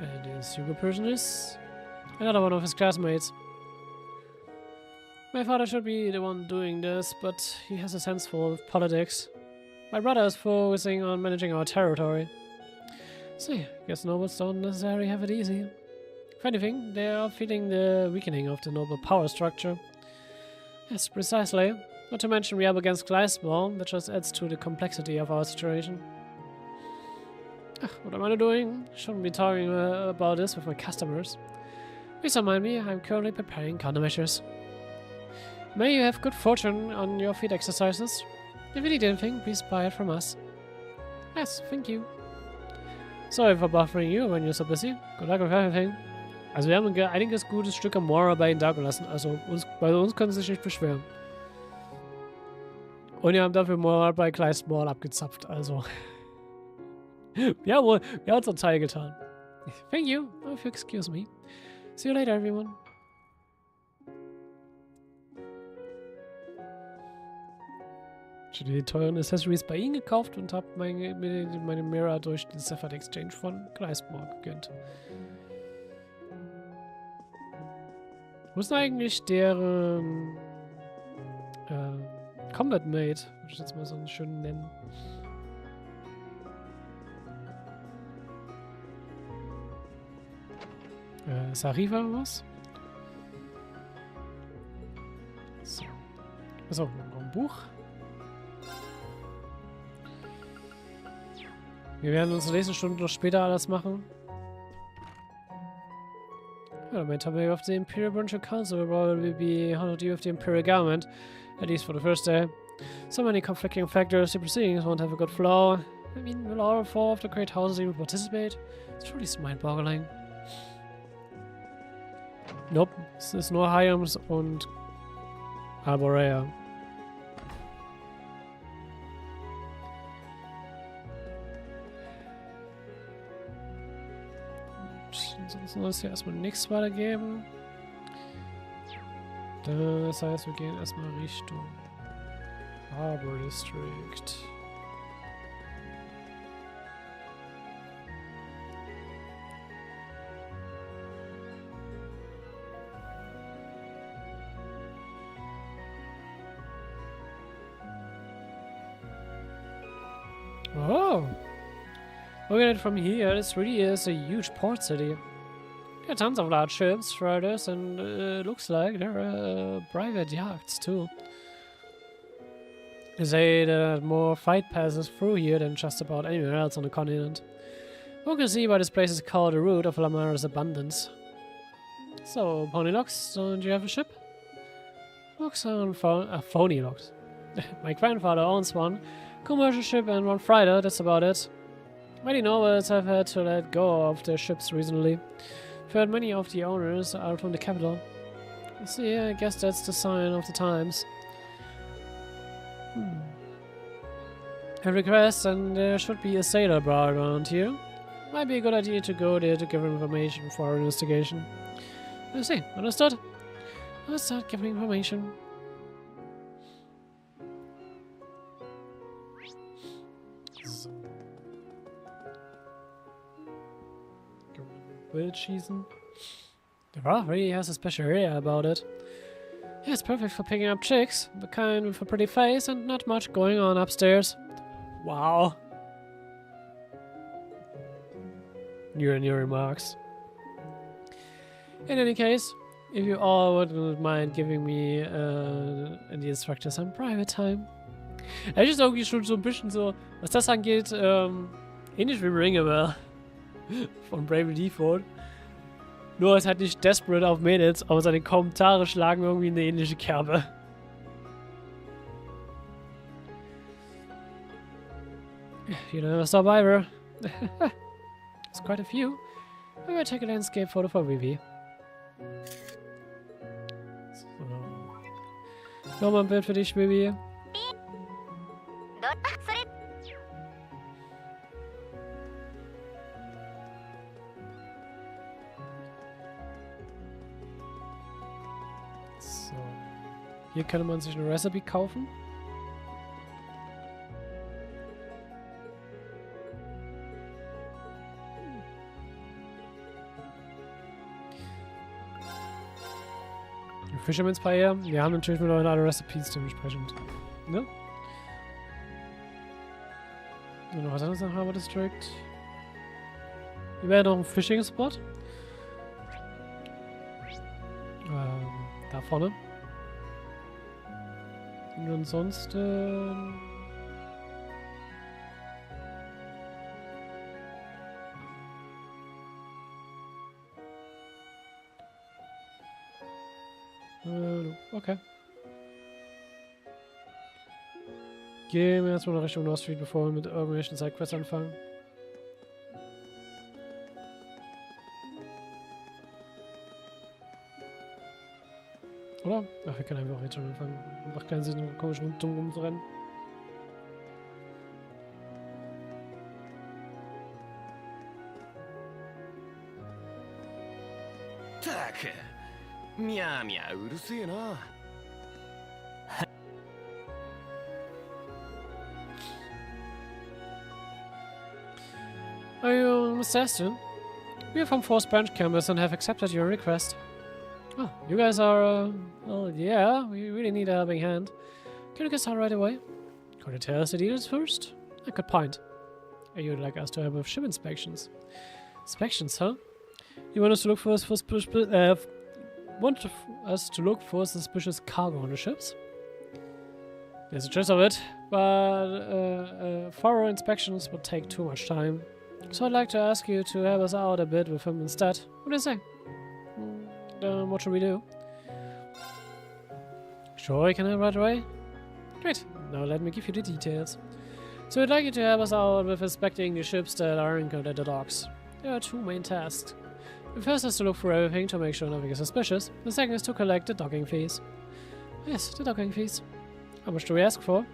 And this Yuko person is another one of his classmates. My father should be the one doing this, but he has a sense for politics. My brother is focusing on managing our territory. See, guess nobles don't necessarily have it easy. If anything, they are feeling the weakening of the noble power structure. Yes, precisely. Not to mention we are up against Gleisball, that just adds to the complexity of our situation. What am I doing? Shouldn't be talking about this with my customers. Please don't mind me, I'm currently preparing countermeasures. May you have good fortune on your feet exercises. If you need anything, please buy it from us. Yes, thank you. Sorry for buffering you when you're so busy. Good luck with everything. Also wir haben ein einiges gutes Stück am Mora bei ihnen da gelassen. Also bei uns können sie sich nicht beschweren. Und wir haben dafür Mora bei Kleist Mall abgezapft. Also wir haben unseren Teil getan. Thank you. If you excuse me. See you later, everyone. Ich habe die teuren Accessories bei ihnen gekauft und habe meine Mirror durch den Sephard Exchange von Gleismore gegönnt. Wo ist denn eigentlich deren Combat Mate? Würde ich jetzt mal so einen schönen nennen. Sariva was? So. Achso, noch ein Buch. Wir werden uns in der nächsten Stunde noch später alles machen. Yeah, my topic of the Imperial Branch Council will probably be how to deal with the Imperial government, at least for the first day. So many conflicting factors, the proceedings won't have a good flow. I mean, will all four of the great houses even participate? It's truly mind-boggling. Nope, es ist nur Hyams und Arborea. Ansonsten soll es hier erstmal nichts weitergeben. Das heißt, wir gehen erstmal Richtung Harbor District. Oh! Looking at it from here, this really is a huge port city. There are tons of large ships, freighters, and looks like there are private yachts too. They say that more fight passes through here than just about anywhere else on the continent. One can see why this place is called the root of Lamara's abundance. So, Pony Locks, don't you have a ship? Locks on phony locks. My grandfather owns one commercial ship and one freighter, that's about it. Many nobles have had to let go of their ships recently. I've heard many of the owners are from the capital. See, I guess that's the sign of the times. A request, and there should be a sailor bar around here. Might be a good idea to go there to give information for our investigation. I see, understood. Let's start giving information. Wild season. The Rock really has a special area about it. Yeah, it's perfect for picking up chicks, the kind with a pretty face and not much going on upstairs. Wow. New remarks. In any case, if you all wouldn't mind giving me and the instructor some private time. Er ist irgendwie schon so ein bisschen so, was das angeht, ähnlich wie Ringewear von Bravely Default. Nur ist halt nicht desperate auf Mädels, aber seine Kommentare schlagen irgendwie eine ähnliche Kerbe. You know, a survivor. There's quite a few. I'm gonna take a landscape photo for Vivi. So. Nochmal ein Bild für dich, Vivi. So. Hier kann man sich eine Recipe kaufen. Fisherman's Pie. Wir haben natürlich mit alle Recipes dementsprechend. Ne? Und noch was anderes nach Harbor District. Hier wäre noch ein Fishing Spot. Da vorne. Und ansonsten. Okay. Gehen wir erstmal nach Richtung North Street, bevor wir mit irgendwelchen Sidequests anfangen. Oder? Ach, wir können einfach auch jetzt schon anfangen. Macht keinen Sinn, komisch dumm rumzurennen. Tak. みゃーみゃーうるせえな。Are you Miss Aston? We are from Force Branch Campus and have accepted your request. Oh, you guys are, well, yeah, we really need a helping hand. Can you get started right away? Could you tell us the details first? A good point. You'd like us to help with ship inspections. Inspections, huh? You want us to look for suspicious cargo on the ships? There's a chance of it, but thorough inspections would take too much time. So I'd like to ask you to help us out a bit with him instead. What do you say? What should we do? Sure, I can help right away. Great. Now let me give you the details. So I'd like you to help us out with inspecting the ships that are anchored at the docks. There are two main tasks. The first is to look through everything to make sure nothing is suspicious. The second is to collect the docking fees. Yes, the docking fees. How much do we ask for?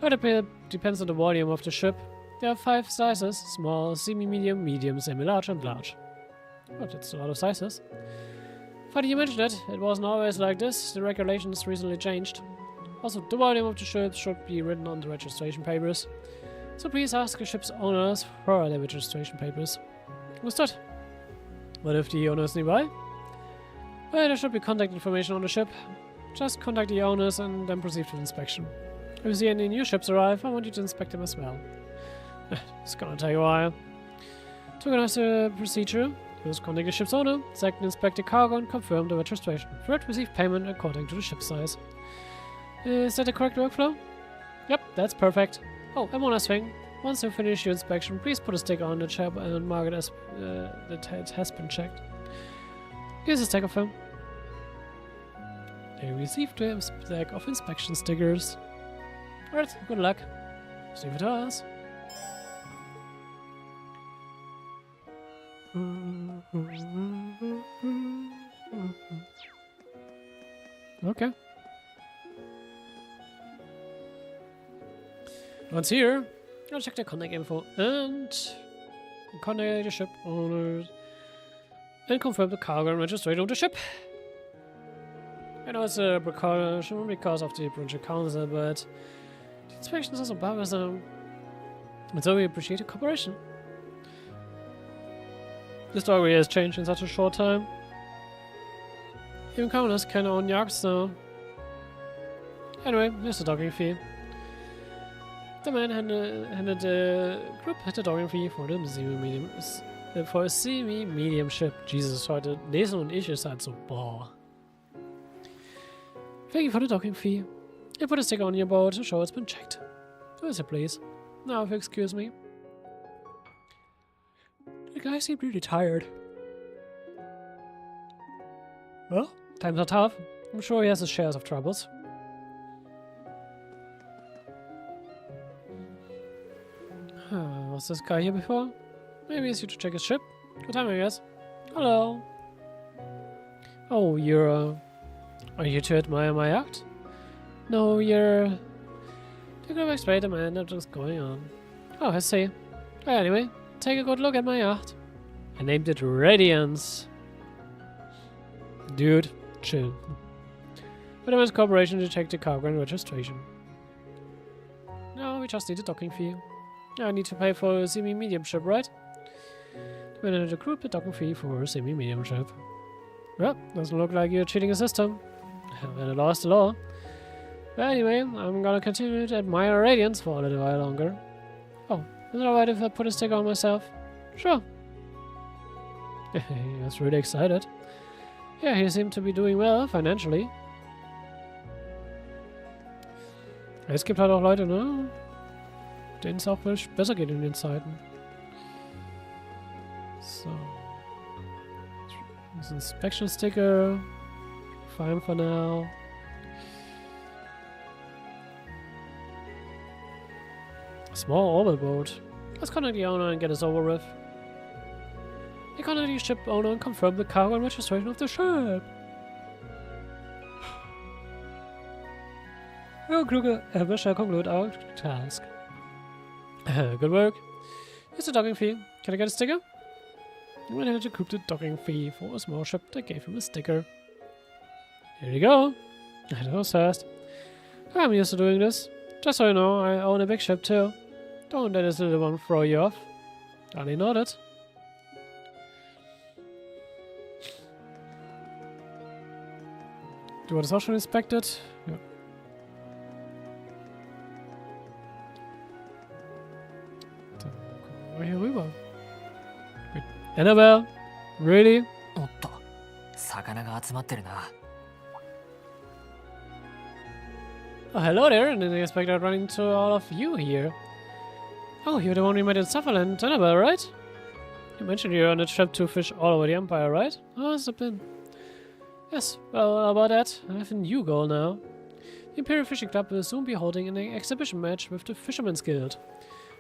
Well, it depends on the volume of the ship. There are 5 sizes: small, semi-medium, medium, semi-large, and large. Oh, that's a lot of sizes. Funny you mentioned it. It wasn't always like this. The regulations recently changed. Also, the volume of the ship should be written on the registration papers. So please ask the ship's owners for their registration papers. Understood? What if the owner is nearby? Well, there should be contact information on the ship. Just contact the owners and then proceed with inspection. If you see any new ships arrive, I want you to inspect them as well. It's gonna take a while. To organize the procedure, first contact the ship's owner, second inspect the cargo and confirm the registration. Third, receive payment according to the ship size. Is that the correct workflow? Yep, that's perfect. Oh, and one last thing. Once you finish your inspection, please put a sticker on the chip and mark it as that it has been checked. Here's a stack of them. They received a stack of inspection stickers. Alright, good luck. See you to us. Okay. Once here, I'll check the contact info and contact the ship owners and confirm the cargo and registration of the ship. I know it's a precaution because of the Provincial Council, but the inspections also bothers them. And so we appreciate the cooperation. The story has changed in such a short time. Even commoners can own yachts now. Anyway, here's the docking fee. The man handed the group the docking fee for the semi-medium ship. Jesus, heute lesen und ich ist halt so, boah. Thank you for the docking fee. You put a sticker on your boat to show it's been checked. Who is it, please? Now, if you excuse me. The guy seemed really tired. Well, times are tough. I'm sure he has his shares of troubles. Was this guy here before? Maybe he's here to check his ship. Good time, I guess. Hello. Oh, you're are you here to admire my yacht? No, you're... You could have explained the man that's just going on. Oh, I see. Anyway, take a good look at my yacht. I named it Radiance. Dude, chill. But I was cooperation to check the cargo and registration. No, we just need a docking fee. I need to pay for a semi-medium ship, right? The manager group a docking fee for a semi-medium ship. Well, doesn't look like you're cheating the system. Well, I lost the law. But anyway, I'm gonna continue to admire Radiance for a little while longer. Oh, is it alright if I put a sticker on myself? Sure. He was really excited. Yeah, he seemed to be doing well financially. Es gibt halt auch Leute, ne? Denen es auch besser geht in den Zeiten. So. This inspection sticker. Fine for now. Small orbit boat. Let's contact the owner and get this over with. You contact the ship owner and confirm the cargo and registration of the ship. Your crew shall conclude our task. Good work. Here's the docking fee. Can I get a sticker? You managed to recoup the docking fee for a small ship that gave him a sticker. Here you go. That was fast. I'm used to doing this. Just so you know, I own a big ship too. Don't let this little one throw you off. Darling nodded. Du hattest auch schon inspected? Ja. Dann gucken wir hier rüber. Gut. Annabelle? Really? おっと、魚が集まってるな。Oh, hello there, and didn't expect I'd run into all of you here. Oh, you're the one we met in Sutherland, Annabelle, right? You mentioned you're on a trip to fish all over the Empire, right? Oh, has it been? Yes, well, how about that? I have a new goal now. The Imperial Fishing Club will soon be holding an exhibition match with the Fisherman's Guild.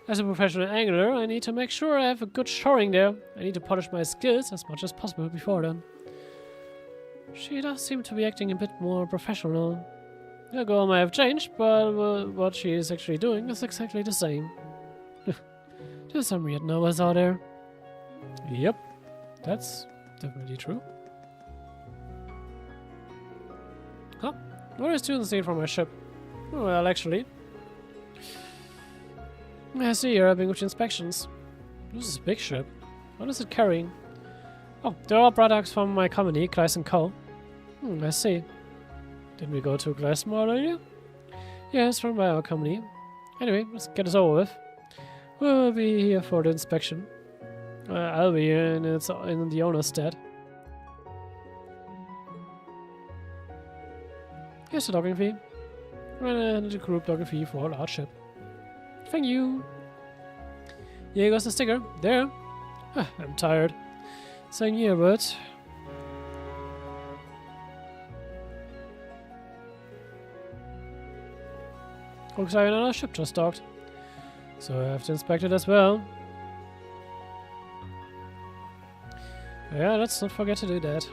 As a professional angler, I need to make sure I have a good shoring there. I need to polish my skills as much as possible before then. She does seem to be acting a bit more professional. Her goal might have changed, but what she is actually doing is exactly the same. There's some weird numbers out there. Yep, that's definitely true. Huh? What are students need from my ship? Well, actually. I see you're having good inspections. This is a big ship. What is it carrying? Oh, they're all products from my company, Class Co. I see. Didn't we go to Class already? Yeah, it's from our company. Anyway, let's get this over with. We'll be here for the inspection. I'll be here in the owner's stead. Here's the docking fee. And the group dog a fee for a large ship. Thank you. Here goes the sticker. There. I'm tired. Same here, but... looks like another ship just docked. So I have to inspect it as well. Yeah, let's not forget to do that.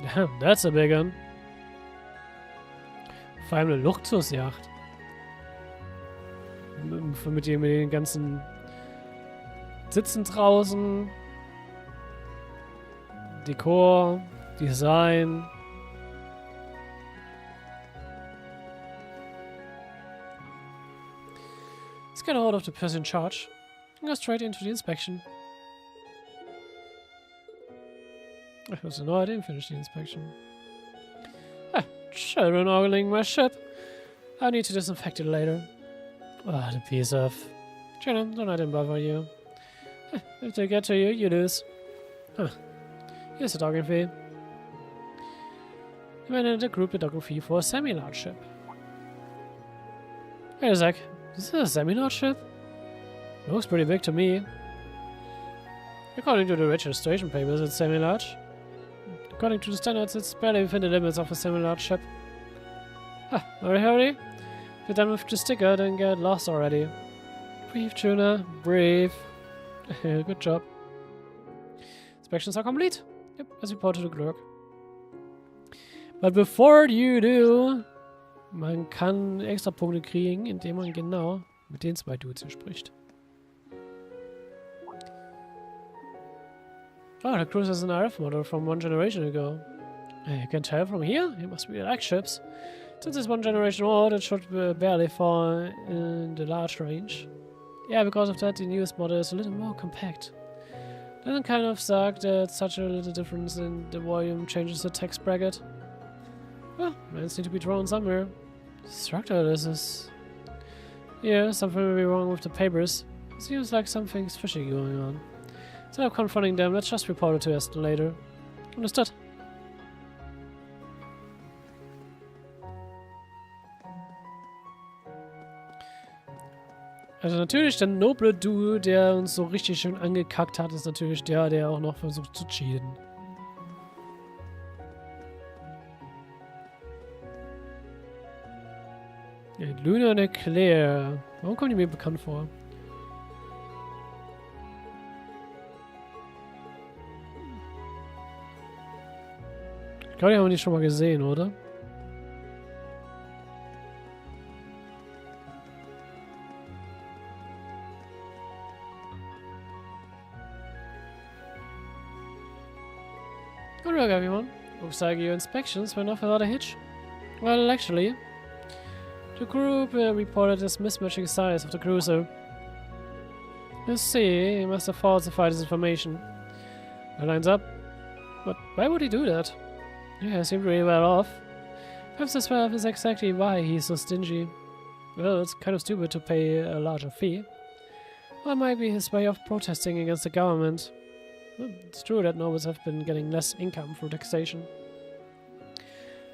Damn, that's a big one. Vor allem eine Luxusjacht. Mit den ganzen Sitzen draußen. Dekor, Design. Let's get a hold of the person in charge and go straight into the inspection. No, I didn't finish the inspection. Children ogling my ship. I need to disinfect it later. Ah, the piece of... Jenna, don't let him bother you. If they get to you, you lose. Here's a docking fee. You went in the group a docking fee for a semi-large ship. Wait a sec. Is this a semi-large ship? It looks pretty big to me. According to the registration papers, it's semi-large. According to the standards, it's barely within the limits of a semi-large ship. Hurry. If you're done with the sticker, then get lost already. Breathe, Tuna. Breathe. Good job. Inspections are complete. Yep, as reported to the clerk. But before you do, man kann extra Punkte kriegen, indem man genau mit den zwei Dudes spricht. Oh, the cruiser is an RF model from 1 generation ago. You can tell from here, it must be like ships. Since it's 1 generation old, it should barely fall in the large range. Yeah, because of that, the newest model is a little more compact. Doesn't kind of suck that such a little difference in the volume changes the text bracket. Well, lines need to be drawn somewhere. Structure this is... Yeah, something may be wrong with the papers. Seems like something's fishy going on. Instead of confronting them, let's just report it to Zuerst later. Understood. Also natürlich der noble Dude, der uns so richtig schön angekackt hat, ist natürlich der auch noch versucht zu cheaten. Ja, Luna und Claire. Warum kommen die mir bekannt vor? Ich glaube, die haben wir nicht schon mal gesehen, oder? Good work, everyone. Looks like your inspections went off without a hitch. Well, actually, the group reported this mismatching size of the cruiser. You see, he must have falsified his information. That lines up. But why would he do that? Yeah, he seemed really well off. Perhaps this is exactly why he's so stingy. Well, it's kind of stupid to pay a larger fee. Or it might be his way of protesting against the government. Well, it's true that nobles have been getting less income through taxation.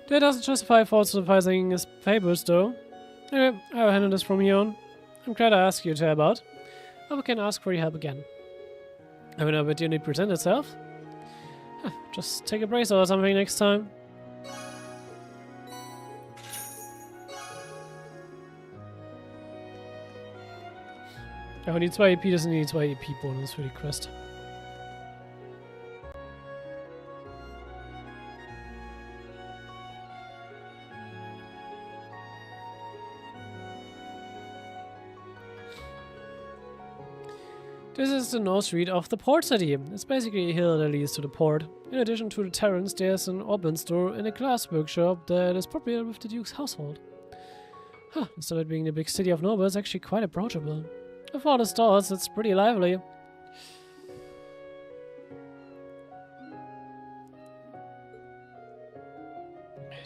That doesn't justify falsifying his papers, though. Anyway, I'll handle this from here on. I'm glad I asked you to help out. But we can ask for your help again. Have an opportunity to present itself? Just take a brace or something next time. Ja, und die 2 EP, das sind die 2 EP-Bonus für die Quest. This is the north street of the port city. It's basically a hill that leads to the port. In addition to the terrace, there's an open store and a glass workshop that is popular with the Duke's household. Instead of being the big city of Nova, it's actually quite approachable. With all the stores, it's pretty lively.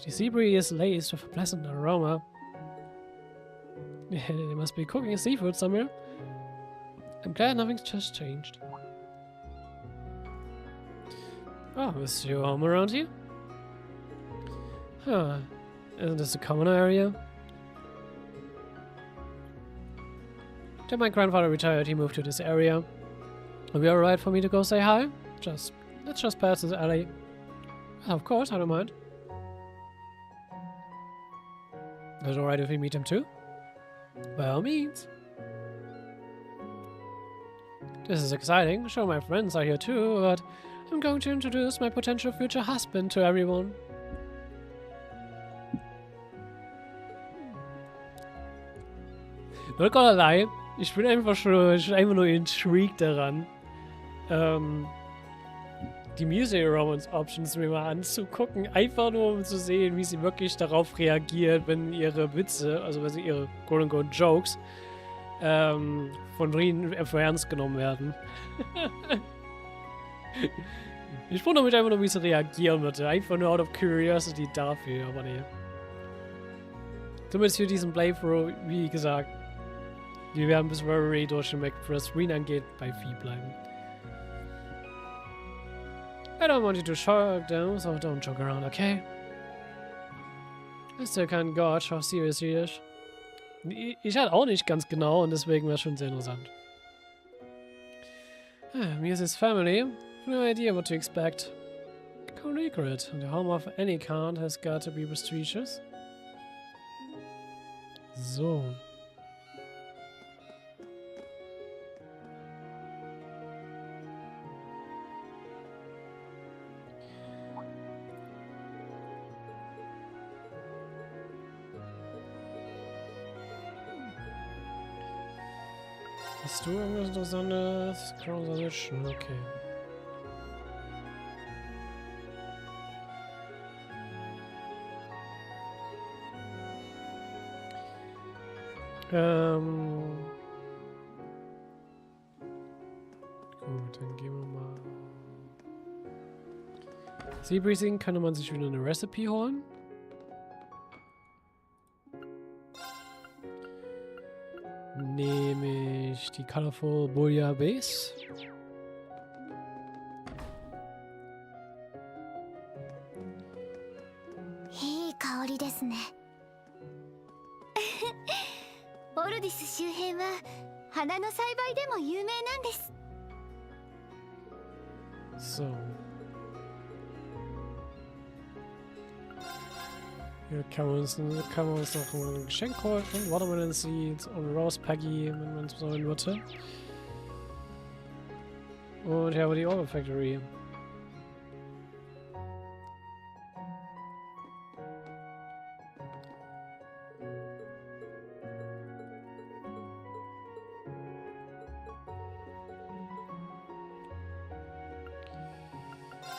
The sea breeze is laced with a pleasant aroma. They must be cooking seafood somewhere. I'm glad nothing's just changed. Oh, is your home around here? Huh. Isn't this a common area? Then my grandfather retired, he moved to this area. Would be alright for me to go say hi? Let's just pass this alley. Of course, I don't mind. Is it alright if we meet him too? By all means. This is exciting. Sure, my friends are here too, but I'm going to introduce my potential future husband to everyone. Not gonna lie, ich bin einfach nur intrigued daran, die Music Romance Options mir mal anzugucken, einfach nur um zu sehen, wie sie wirklich darauf reagiert, wenn ihre Witze, also wenn sie ihre quote-unquote Jokes, von ihnen für ernst genommen werden. Ich wundere mich einfach nur, wie sie reagieren würde. Einfach nur out of curiosity dafür, aber nee. Zumindest für diesen Playthrough, wie gesagt, wir werden bis Very durch den Mac für das Screen angeht, bei Vieh bleiben. I don't want you to shock down, so don't joke around, okay? I still can't gauge how serious he is. Ich halt auch nicht ganz genau und deswegen wäre es schon sehr interessant. Muse's family, no idea what to expect. Can't regret. The home of any kind has got to be prestigious. So. Hast du irgendwas Interessantes? Cross-Edition, okay. Gut, dann gehen wir mal. Sea Breathing könnte man sich wieder eine Recipe holen. Nehme ich die Colorful Bouillon Base. So. Hier kann man uns noch ein Geschenk holen. Watermelon Seeds und Rose Peggy, wenn man es so wollte. Und hier haben wir die Organ Factory.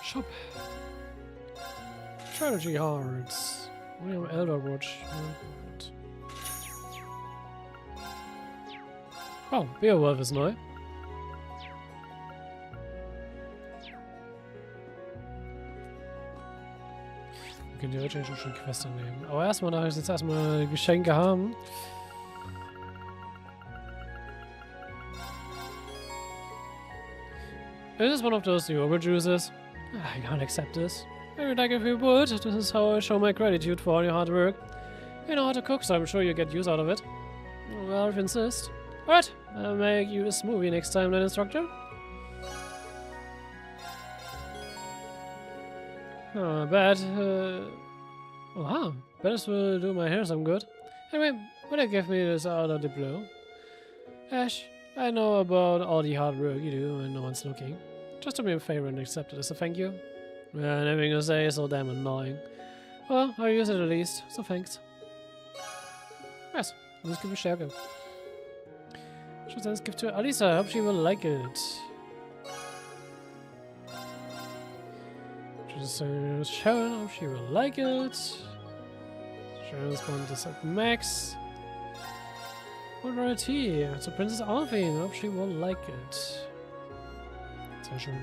Shop. Strategy Hearts. William Elder Watch. Oh, Beowulf ist neu. Wir können theoretisch auch schon Quest annehmen. Aber erstmal, da wir jetzt erstmal Geschenke haben. This is one of those new juices. I can't accept this. I would like if you would. This is how I show my gratitude for all your hard work. You know how to cook, so I'm sure you get use out of it. Well, if you insist. Alright, I'll make you a smoothie next time then, instructor. Oh, bet this will do my hair some good. Anyway, will you give me this out of the blue? Ash, I know about all the hard work you do when no one's looking. Just do me a favor and accept it as a thank you. And everything you say is so damn annoying. Well, I'll use it at least, so thanks. Yes, let's give it a Stärke. Should send this gift to Alisa, I hope she will like it. Just Sharon, I hope she will like it. Sharon's going to set Max. Order a tea to Princess Alfie, I hope she will like it. Sehr schön.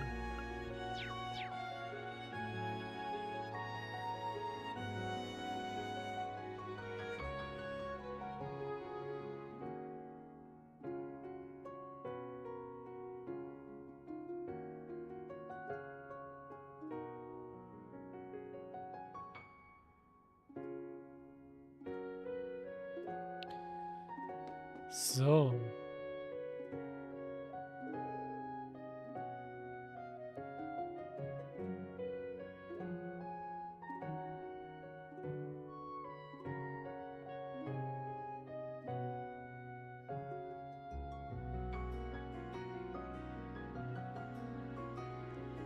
So.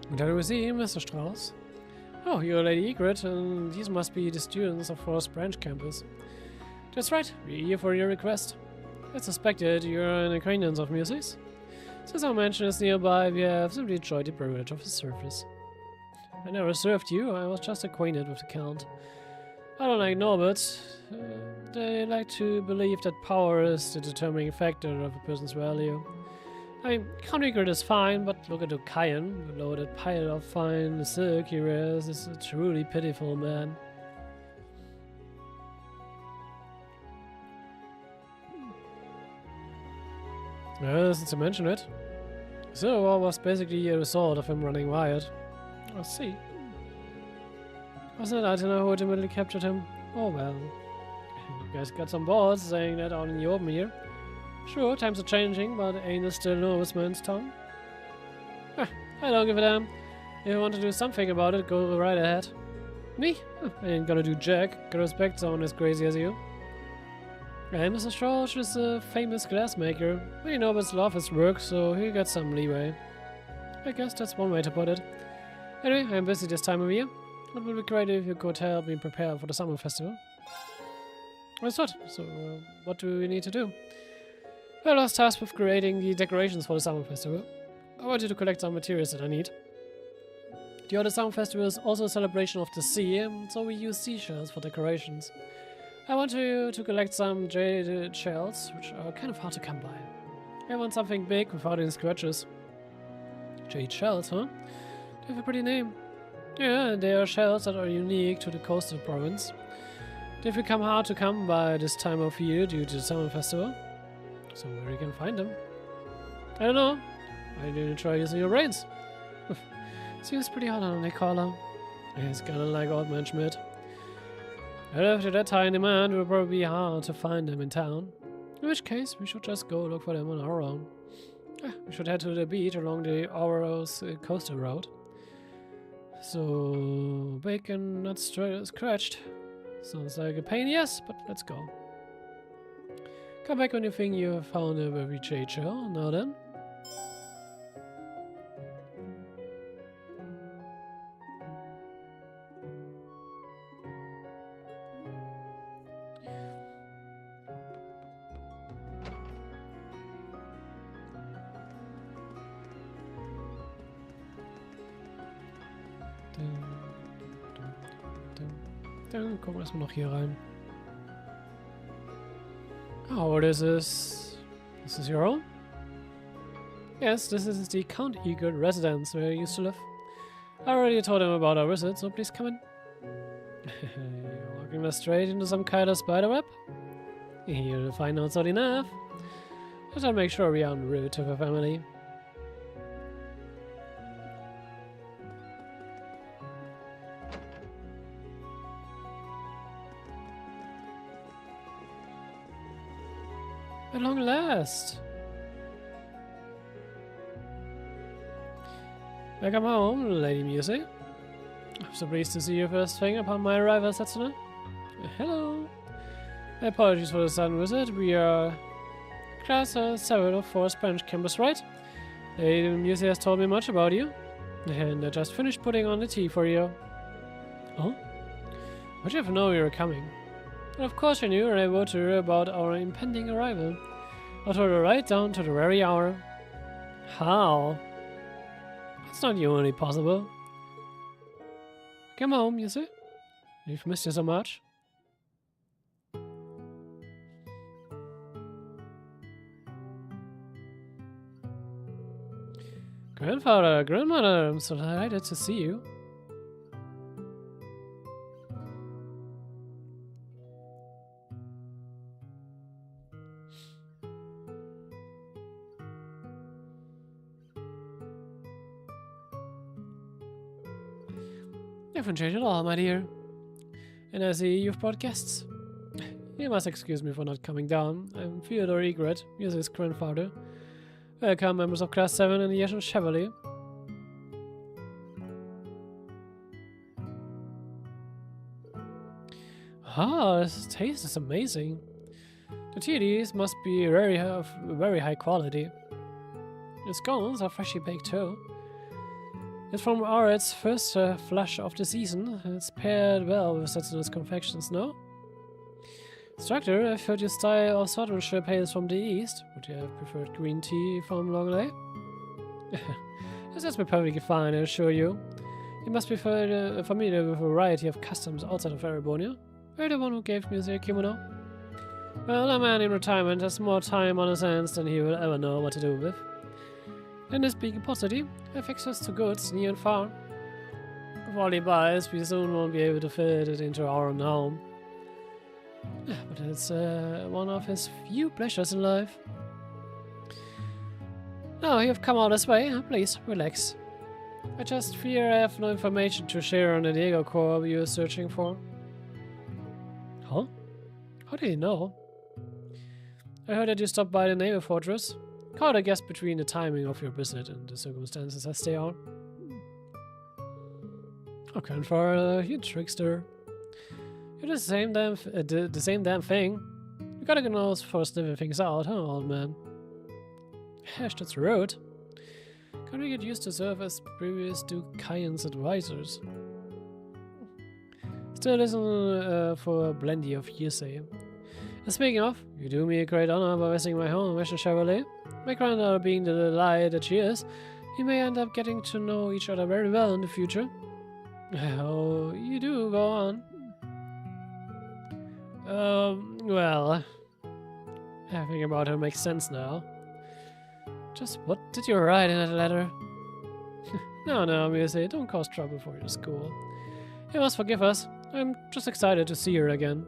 What do we see, Mr. Strauss? Oh, you're Lady Egret, and these must be the students of Forest Branch campus. That's right, we're here for your request. I suspected you're an acquaintance of Muses. Since our mansion is nearby, we have simply enjoyed the privilege of his service. I never served you, I was just acquainted with the Count. I don't like Norbert. They like to believe that power is the determining factor of a person's value. I mean, Count Egret is fine, but look at Okayan. Below that pile of fine silk he wears is a truly pitiful man. Since you mention it. So, what was basically a result of him running wild? I see. Wasn't it Athena who ultimately captured him? Oh well. You guys got some balls saying that out in the open here. Sure, times are changing, but ain't it still no man's tongue? I don't give a damn. If you want to do something about it, go right ahead. Me? I ain't gonna do jack. Gotta respect someone as crazy as you. And Mr. Strauss is a famous glassmaker. We know but love his work, so he got some leeway. I guess that's one way to put it. Anyway, I'm busy this time of year. It would be great if you could help me prepare for the summer festival. Understood. So, what do we need to do? Well, I was tasked with creating the decorations for the summer festival. I want you to collect some materials that I need. The other summer festival is also a celebration of the sea, so we use seashells for decorations. I want you to collect some jade shells, which are kind of hard to come by. I want something big without any scratches. Jade shells, huh? They have a pretty name. Yeah, they are shells that are unique to the coastal province. They've become hard to come by this time of year due to the summer festival. So where you can find them? I don't know. Why didn't you try using your brains? Seems pretty hard on the collar. It's kinda like Old Man Schmidt. And after that high in demand, it will probably be hard to find them in town. In which case, we should just go look for them on our own. We should head to the beach along the Aurora's coastal road. So, bacon not scratched. Sounds like a pain, yes, but let's go. Come back when you think you have found a very jade shell. Now then. Dann gucken wir erstmal noch hier rein. Oh, this is your own? Yes, this is the Count Egret residence where he used to live. I already told him about our visit, so please come in. You're walking us straight into some kind of spiderweb? You'll find out soon enough. But I'll make sure we aren't rude to the family. At long last! Welcome home, Lady Music. I'm so pleased to see you first thing upon my arrival, Setsuna. Hello! Apologies for the sudden visit. We are Class VII of Forest Branch campus, right? Lady Music has told me much about you. And I just finished putting on the tea for you. Oh? Would you have known you were coming? And of course I knew and I wrote to her about our impending arrival. I told her right down to the very hour. How? That's not humanly possible. Come home, you see? We've missed you so much. Grandfather, grandmother, I'm so delighted to see you. You haven't changed at all, my dear. And I see you've brought guests. You must excuse me for not coming down. I'm Theodore Egret, Music's grandfather. Welcome, members of Class 7 and the Yeshan Chevalier. Ah, this taste is amazing. The TDs must be of very high quality. The scones are freshly baked too. It's from Aret's first flush of the season. It's paired well with Setsuno's confections, no? Instructor, I've heard your style of swordsmanship hails from the east. Would you have preferred green tea from Longley? That's perfectly fine, I assure you. You must be familiar with a variety of customs outside of Erebonia. Are you the one who gave me the kimono? Well, a man in retirement has more time on his hands than he will ever know what to do with. In this big capacity, I have access to goods near and far. With all he buys, we soon won't be able to fit it into our own home. But it's one of his few pleasures in life. Now you have come all this way, please, relax. I just fear I have no information to share on the Diego Corps you are searching for. Huh? How do you know? I heard that you stopped by the naval fortress. Caught a guess between the timing of your visit and the circumstances as they are. Okay, for you trickster. You're the same damn thing. You gotta get nose for sniffing things out, huh, old man? Gosh, that's rude. Can we get used to serve as previous Duke Cayenne's advisors? Still listen for plenty of hearsay. And speaking of, you do me a great honor by visiting my home, Mr. Chevrolet. My granddaughter being the delight that she is, we may end up getting to know each other very well in the future. Oh, you do, go on. Well, everything about her makes sense now. Just what did you write in that letter? No, Muse, don't cause trouble for your school. You must forgive us. I'm just excited to see her again.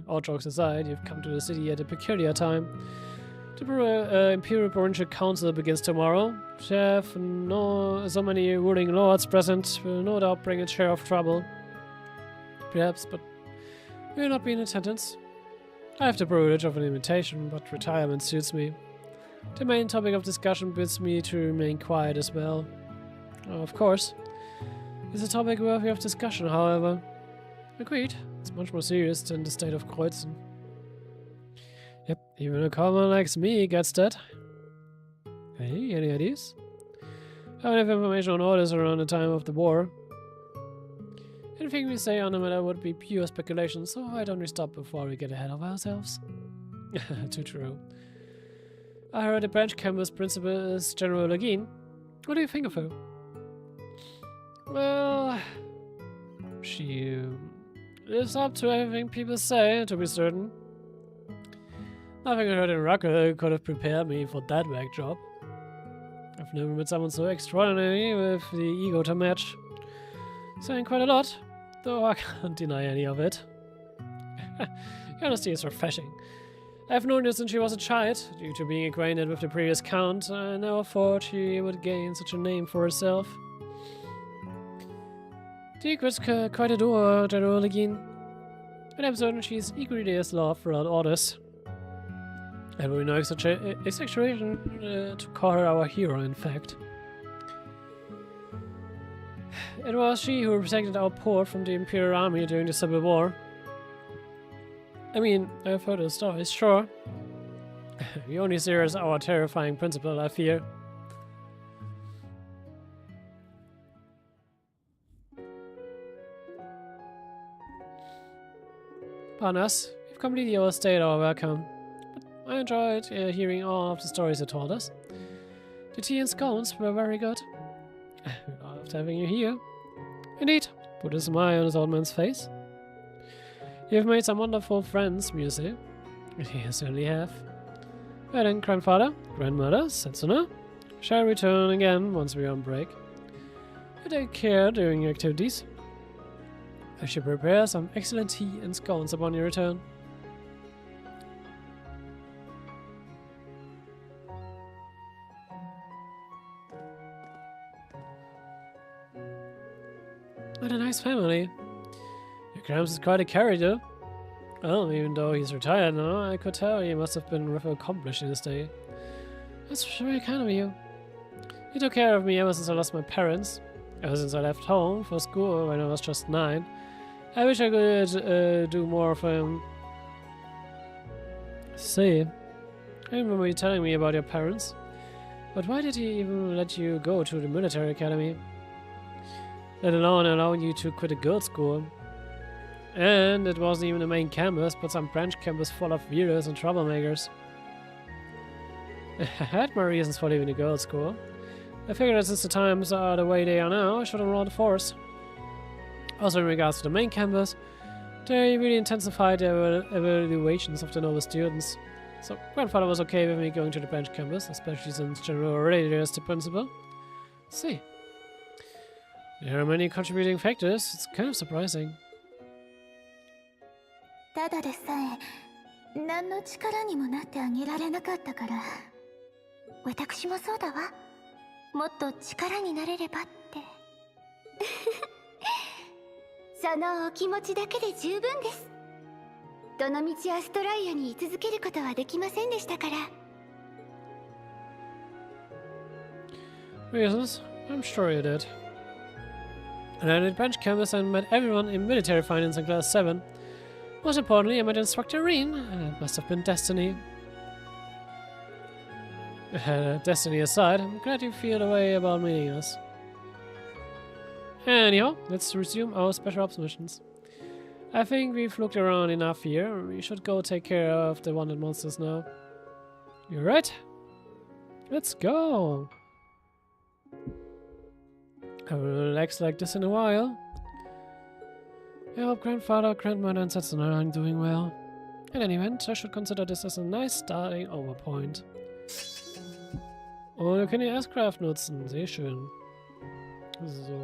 All jokes aside, you've come to the city at a peculiar time. The Imperial Provincial Council begins tomorrow. To have so many ruling lords present will no doubt bring its share of trouble. Perhaps, but we'll not be in attendance. I have the privilege of an invitation, but retirement suits me. The main topic of discussion bids me to remain quiet as well. Of course. It's a topic worthy of discussion, however. Agreed. It's much more serious than the state of Kreuzen. Yep, even a common like me gets that. Hey, any ideas? I don't have information on orders around the time of the war. Anything we say on the matter would be pure speculation, so why don't we stop before we get ahead of ourselves? Too true. I heard the branch campus principal is General Legin. What do you think of her? Well, she lives up to everything people say, to be certain. Nothing I heard in Rucker could have prepared me for that whack job. I've never met someone so extraordinary with the ego to match. Saying quite a lot, though I can't deny any of it. Your honesty is refreshing. I've known her since she was a child. Due to being acquainted with the previous count, I never thought she would gain such a name for herself. The Equus quite adore General Legin, and I'm certain she's equally as loved throughout orders. It would be no exaggeration to call her our hero, in fact. It was she who protected our port from the Imperial Army during the Civil War. I mean, I've heard the stories, sure. You only see her as our terrifying principal, I fear. Pardon us, we've completely overstayed our welcome. But I enjoyed hearing all of the stories you told us. The tea and scones were very good. We loved having you here. Indeed, put a smile on his old man's face. You've made some wonderful friends, Muse. You certainly have. Well then, grandfather, grandmother, Setsuna, shall return again once we're on break. You take care during your activities. I should prepare some excellent tea and scones upon your return. What a nice family. Your Gramps is quite a character. Well, even though he's retired now, I could tell he must have been rather accomplished in his day. That's very kind of you. He took care of me ever since I lost my parents. Ever since I left home for school when I was just 9. I wish I could do more for him. See, I remember you telling me about your parents. But why did he even let you go to the military academy? let alone allowing you to quit a girls' school. And it wasn't even the main campus, but some branch campus full of weirdos and troublemakers. I had my reasons for leaving the girls' school. I figured that since the times are the way they are now, I should enroll the force. Also, in regards to the main campus, they really intensified their evaluations of the noble students. So, grandfather was okay with me going to the branch campus, especially since General already is the principal. Let's see. There are many contributing factors. It's kind of surprising. ただでさえ何の力にもなってあげられなかったから、私もそうだわ。もっと力になれればって。そのお気持ちだけで十分です。どのみちアストライアに居続けることはできませんでしたから。Reasons? I'm sure you did. And I did branch campus and met everyone in military finance in Class 7. Most importantly, I met Instructor Reen, and it must have been destiny. Destiny aside, I'm glad you feel the way about meeting us. Anyhow, let's resume our special ops missions. I think we've looked around enough here. We should go take care of the wanted monsters now. You're right. Let's go. I haven't relaxed like this in a while. I hope grandfather, grandmother and Setsun are doing well. In any event, I should consider this as a nice starting over point. Und wir können die Aircraft nutzen. Sehr schön. So,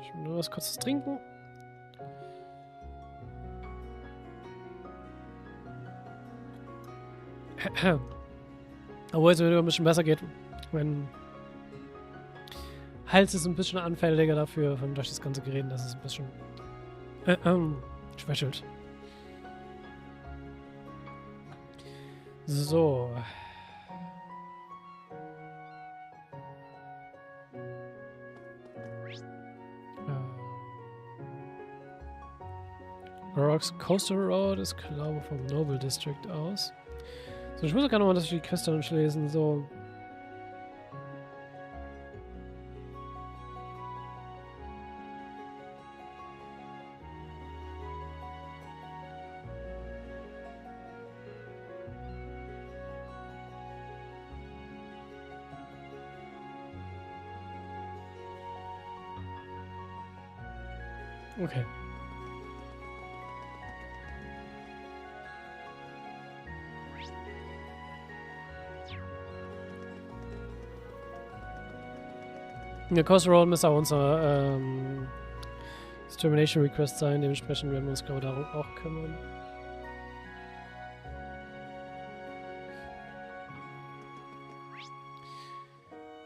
ich will nur was kurzes trinken. Obwohl es mir ein bisschen besser geht. Mein Hals ist ein bisschen anfälliger dafür, von durch das ganze Gereden, dass es ein bisschen schwächelt. So. Rocks Coastal Road ist, glaube ich, vom Noble District aus. So, ich muss auch gerne mal das die Queste lesen. So. Okay. Der Coastal Road müsste auch unser Termination Request sein, dementsprechend werden wir uns genau darum auch kümmern.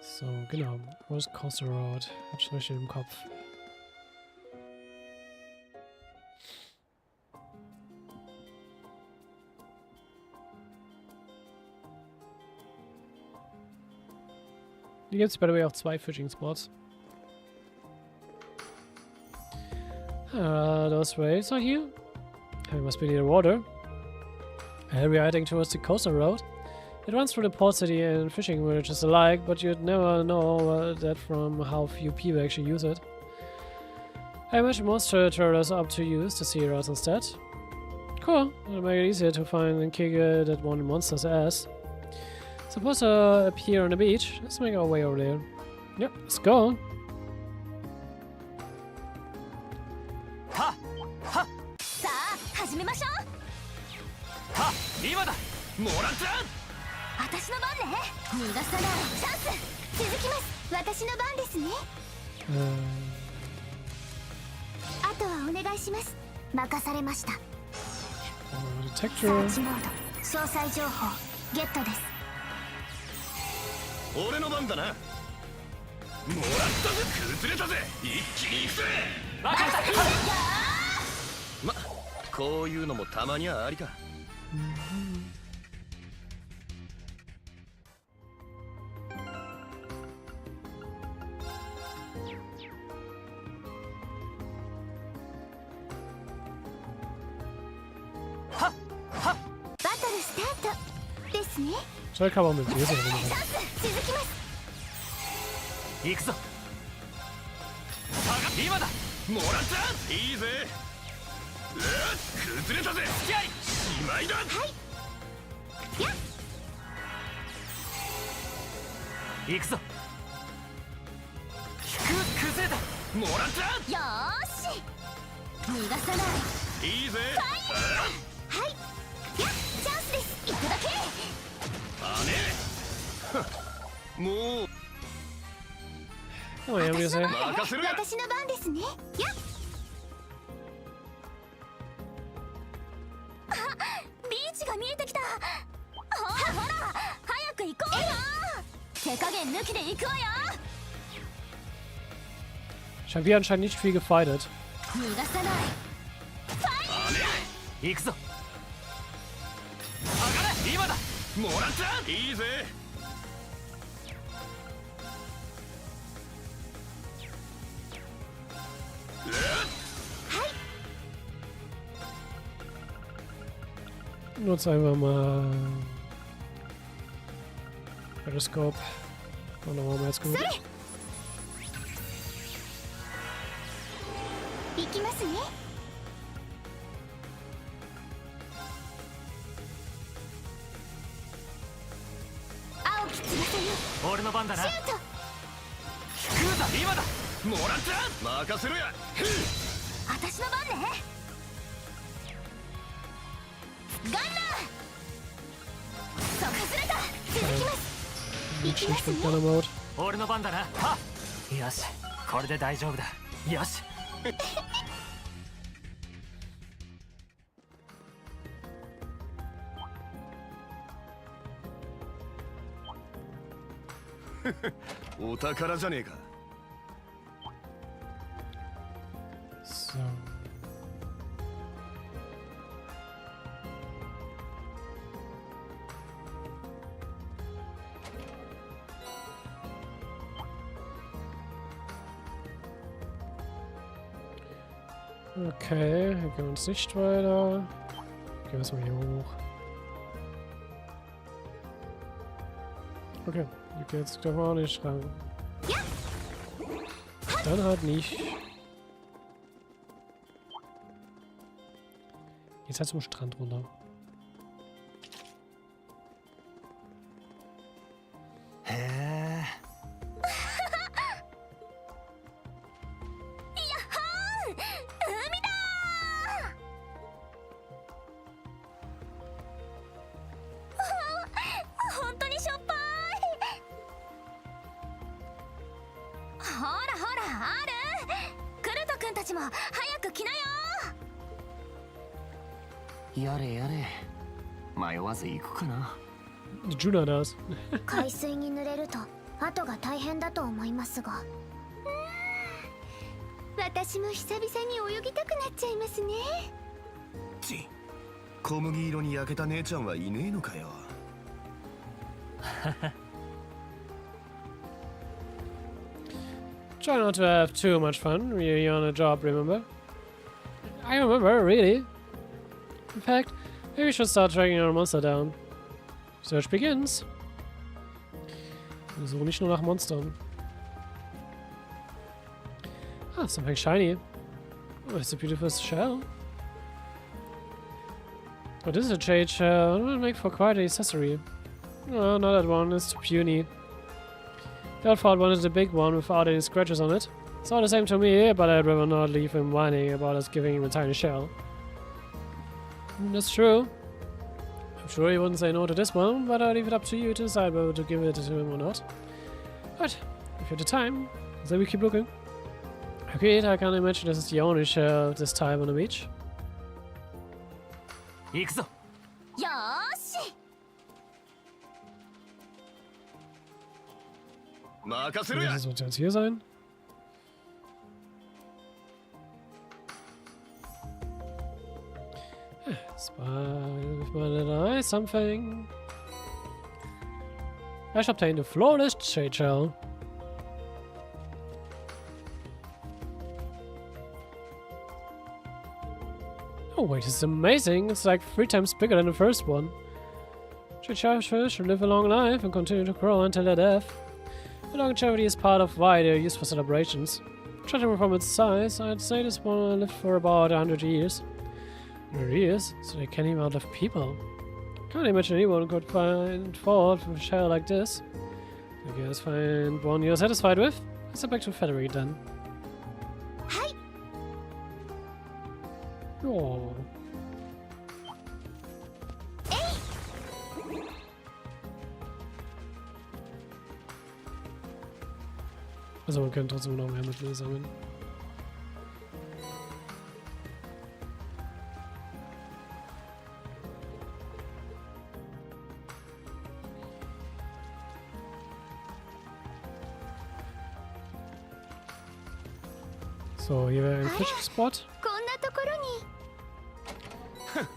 So, genau. Wo ist Coastal Road? Hat schon richtig im Kopf. Hier gibt es by the way auch 2 Fishing Spots. Those waves are here. We must be near the water. We are heading towards the coastal road. It runs through the port city and fishing villages alike, but you'd never know that from how few people actually use it. I imagine most traders opt to use the sea routes instead. Cool, it'll make it easier to find and kick that one monster's ass. Supposed to appear on the beach. Let's make our way over there. Yep, let's go. Ha! Ha! さあ始めましょう。は今だモランツ私の番ね。逃がさないチャンス。続きます。私の番ですね。あとはお願いします。任されました。サーチモード詳細情報ゲットです。俺の番だな。もらったぜ崩れたぜ一気に行くぜ。分かったまこういうのもたまにはありか。はっはっバトルスタートですね。それかもめてよ。続きます。行くぞ。今だもらったいいぜ崩れたぜ付き合いしまいだはいやっ行くぞ崩れたもらったよーし逃がさないいいぜはいやっチャンスです行くだけもう Oh, yeah, we say. 任せる私の番ですねやっあビーチが見えてきたほらほら早く行こうよ手加減抜きで行くわよ Ich habe hier anscheinend nicht viel gefightet. 逃がさない行くぞ上がれ今だもらったいいぜNutze einfach mal Periskop. Und dann machen wir jetzt gut. 行きますね青き翼よ俺の番だなシュート引くんだ今だもらった任せろや私の番ねガンナーそう外れた続きます行き Nicht ま schlecht すね mit Gunner Mode. 俺の番だなはっよしこれで大丈夫だよしお宝じゃねえか So. Okay, hier gehen wir uns nicht weiter. Gehen wir erstmal hier hoch. Okay, hier geht's doch auch nicht ran. Dann halt nicht. Jetzt halt zum Strand runter. Juna does. 海水に濡れると後が大変だと思いますが私も久々に泳ぎたくなっちゃいますね小麦色に焼けた姉ちゃんはいねえのかよ Try not to have too much fun. You're on a job, remember? I remember, really. In fact, maybe we should start tracking our monster down. Search begins. Wir suchen nicht nur nach Monstern. Ah, something shiny. Oh, it's a beautiful shell. Oh, this is a jade shell. It will make for quite an accessory. No, not that one. It's too puny. The Alphard one is the big one without any scratches on it. It's all the same to me, but I'd rather not leave him whining about us giving him a tiny shell. That's true. I'm sure he wouldn't say no to this one, but I'll leave it up to you to decide whether to give it to him or not. But, if you have the time, then we keep looking. Okay, I can't imagine this is the only shell of this type on the beach. 行くぞよーし任せろや Das wird jetzt hier sein. Spider, something. I shall obtain the flawless shade shell. Oh wait, this is amazing. It's like 3 times bigger than the first one. Shade shellfish should live a long life and continue to grow until their death. The longevity is part of why they're used for celebrations. Judging from its size, I'd say this one lived for about 100 years. 100 years? So they can even outlive people. Can't imagine anyone could find fault with a shell like this. I guess find one you're satisfied with. Let's head back to Federate then. Hi. Oh. Also wir können trotzdem noch mehr Mittel sammeln. So, hier wäre ein Fishing-Spot. こんなところに。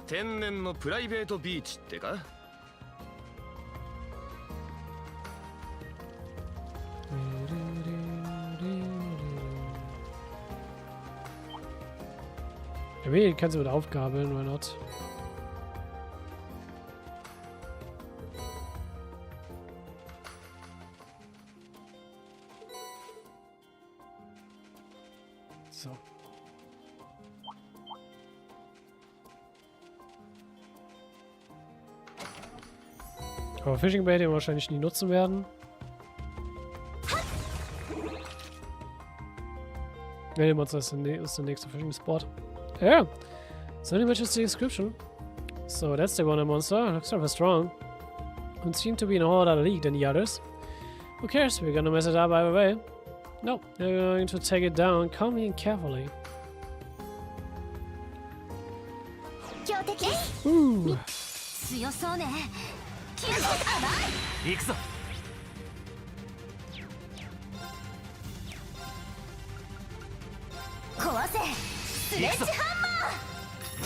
天然のプライベートビーチってか。Maybe kannst du mit aufgabeln, why not? So. Aber Fishing Bait, den wir wahrscheinlich nie nutzen werden. Ne, Monster ist der nächste Fishing Spot. Yeah, so only matches the description. So that's the one monster. Looks rather strong. And seem to be in a whole other league than the others. Who cares? We're gonna mess it up either way. No, we're going to take it down calmly and carefully. 強敵です。 Ooh. 強そうね。キル甘い。行くぞ。壊せ。スレッジハンマ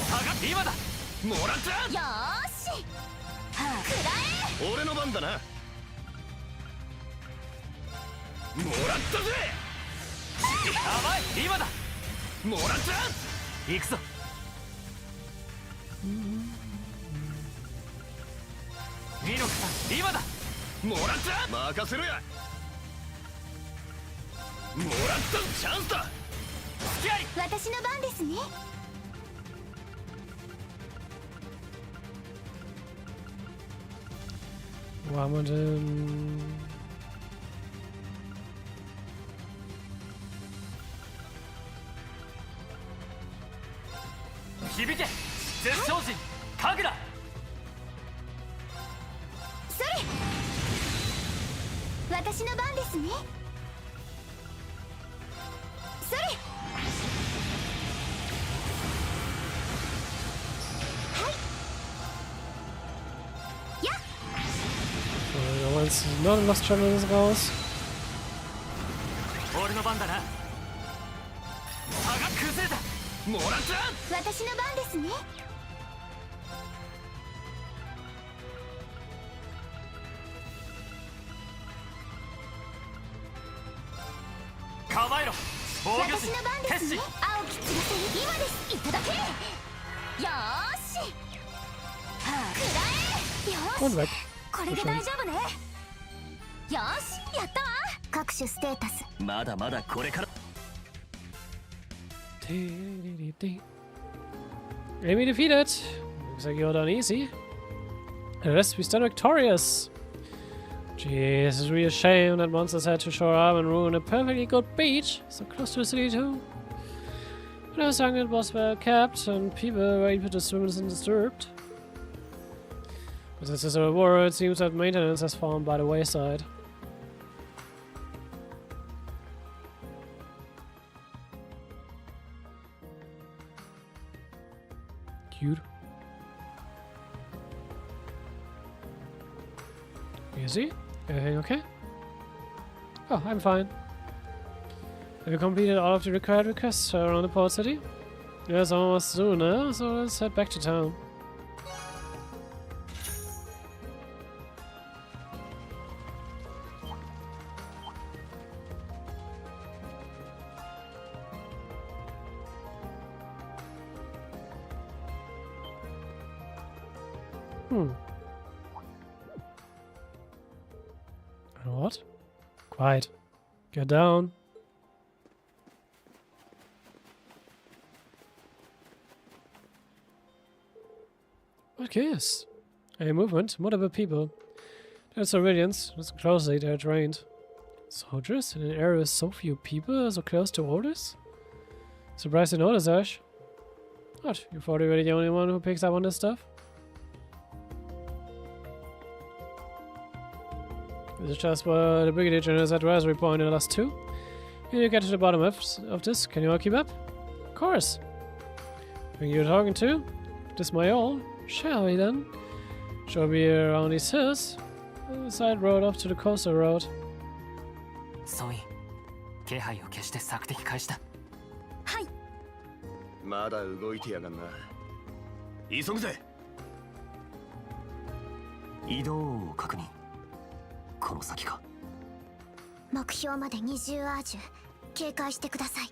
下がって今だ。もらった。ー。よーし。はあ、くらえ。俺の番だな。もらったぜ。甘い今だ。もらった。行くぞ。ミノクさん今だ。もらった。任せろや。もらったチャンスだ。付き合い。私の番ですね。Wo haben wir denn?響け絶唱人神楽。それ。私の番ですね。それ。 Jetzt noch ein Lost Channel ist raus. 俺の番だな。差が崩れた。もらった。私の番ですね。構えろ。防御私の番神ですね。青き翼に今です。いただけ。よーし。はあ、くらえ。よー Und し。 weg. これで大丈夫ね。よーし、やったわ。各種ステータス。まだまだこれから。 Enemy defeated. Looks like you're done easy. And the rest we stand victorious. Jeez, it's really a shame that monsters had to show up and ruin a perfectly good beach so close to the city too. When I was young, it was well kept and people were able to swim undisturbed. But since there's a war, it seems that maintenance has fallen by the wayside. Cute. Easy? Everything okay? Oh, I'm fine. Have you completed all of the required requests around the port city? Yes, almost soon, huh? So let's head back to town. What? Quiet. Get down. Okay, yes. A movement, multiple people. There's civilians. Listen closely, they're trained. Soldiers in an area with so few people, so close to orders? Surprised to notice, Ash. What? You thought you were the only one who picks up on this stuff? This is just what the Brigadier General's advisory point in the last 2. You need to get to the bottom of this. Can you all keep up? Of course. Think you're talking to? This my all? Shall we then? Shall we around these hills? The side road off to the coastal road. ソイン気配を消して索敵開始だ。まだ動いてやがんな。急ぐぜ。移動を確認。この先か。目標まで20アージュ警戒してください。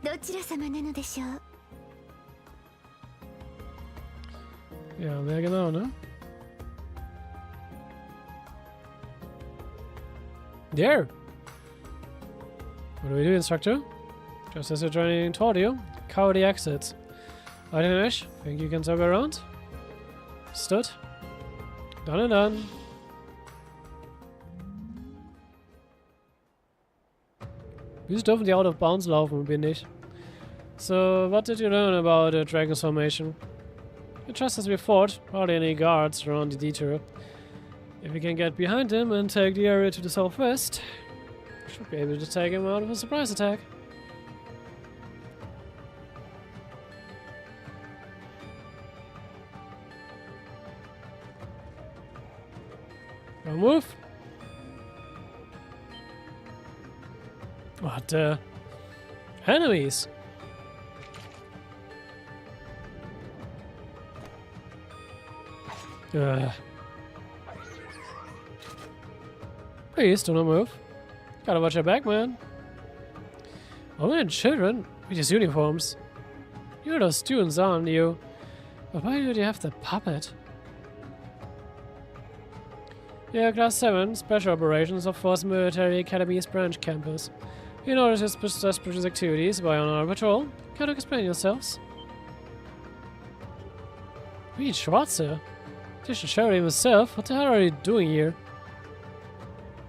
どちら様なのでしょう。 Ja, mehr genau, ne? There! What do we do, Instructor? Just as you're joining toward you, cover the exits. Right in Ash, think you can circle around? Stood. Done and done. Wieso dürfen die out of bounds laufen, bin ich? So, what did you learn about the Dragon's formation? Just as we thought, hardly any guards around the detour. If we can get behind him and take the area to the southwest, we should be able to take him out of a surprise attack. Don't move. What enemies? Please do not move. Gotta watch your back, man. Women and children with these uniforms. You're those students, aren't you? But why do you have the puppet? Yeah, Class 7, Special Operations of Force Military Academy's branch campus. You notice his suspicious activities while on our patrol. Can you explain yourselves? Reed Schwarzer? They should show him himself. What the hell are you doing here?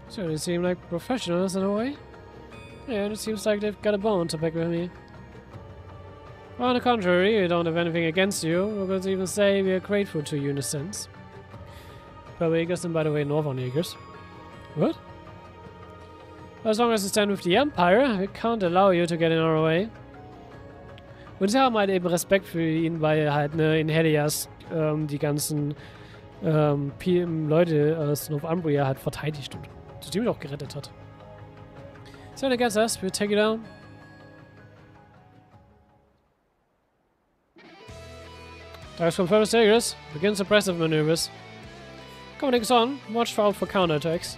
So they seem like professionals in a way. Yeah, it seems like they've got a bone to pick with me. Well, on the contrary, we don't have anything against you. We could even say we are grateful to you in a sense. Jägers and, by the way, Northern Jägers. What? As long as you stand with the Empire, we can't allow you to get in our way. Und sie haben halt eben Respekt für ihn, weil er halt in Helias die ganzen Leute aus Northumbria halt verteidigt und die auch gerettet hat. So, I guess us, we'll take it down. Dives from further Jägers, begin suppressive maneuvers. Coming on, watch out for counterattacks.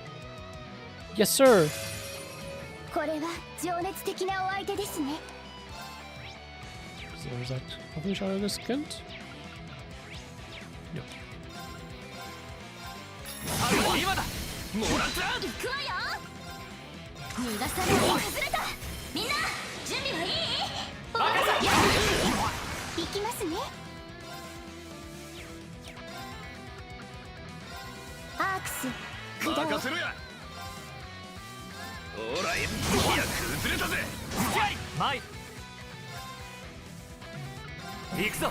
Yes, sir. これは情熱的なお相手ですね。 So, sagt hoffentlich alle gescannt. Ja. 今だ。もらった。行くわよ。逃がさない。外れた。みんな準備はいい？行きますね。アークス。任せろや。おらい。いや崩れたぜ。前。行くぞ。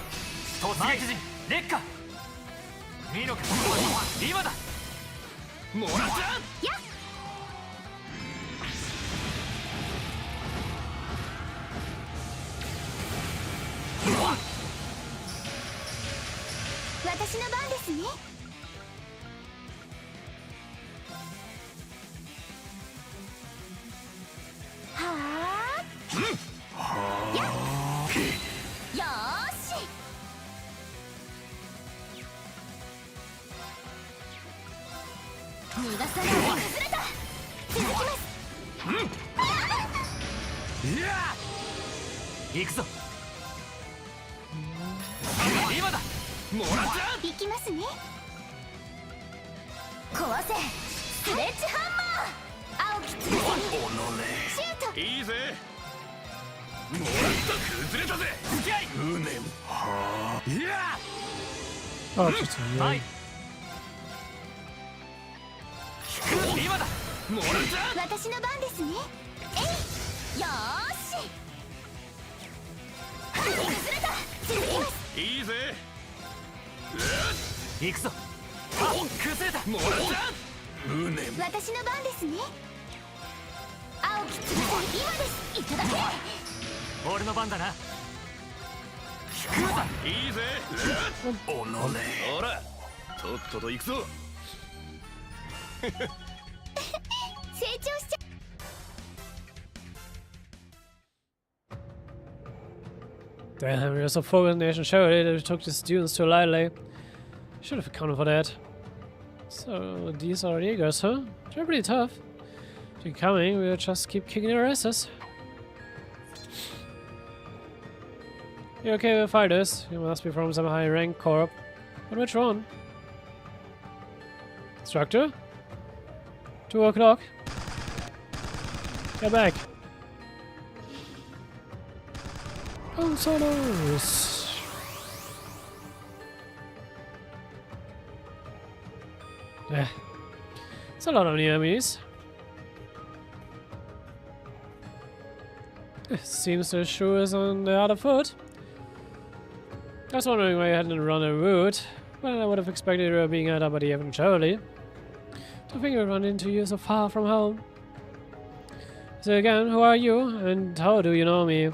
突撃陣烈火。見のか。今だ。もらった。やっ。私の番ですね。はあ。やっ。よーし。逃がさない。崩れた。続きます。行くぞ。今だ。もらった。行きますね。壊せ。スレッジハンマー。青き翼にシュート。いいぜ。Oh, just a はい minute. 今だ 私の番ですね。えい、よーし。崩れた。続きます。いいぜ。行くぞあ崩れたもらった私の番ですね。青き翼、今です。いただけ。俺の番だな。いいぜ。おのれ。ほら、とっとと行くぞ。成長しちゃ。Damn, you're so focused, Nation. Show it. It took the students too lightly. Should have accounted for that. So, these are Jaegers, huh? They're pretty tough. If you're coming, we'll just keep kicking their asses. You're okay with fighters. You must be from some high rank corp. But which one? Instructor? 2 o'clock. Get back. Oh, solos. Yeah. It's a lot of new enemies. It seems the shoe is on the other foot. I was wondering why you hadn't run a route, but I would have expected you being held up by the eventually. To think you run into you so far from home. So again, who are you, and how do you know me?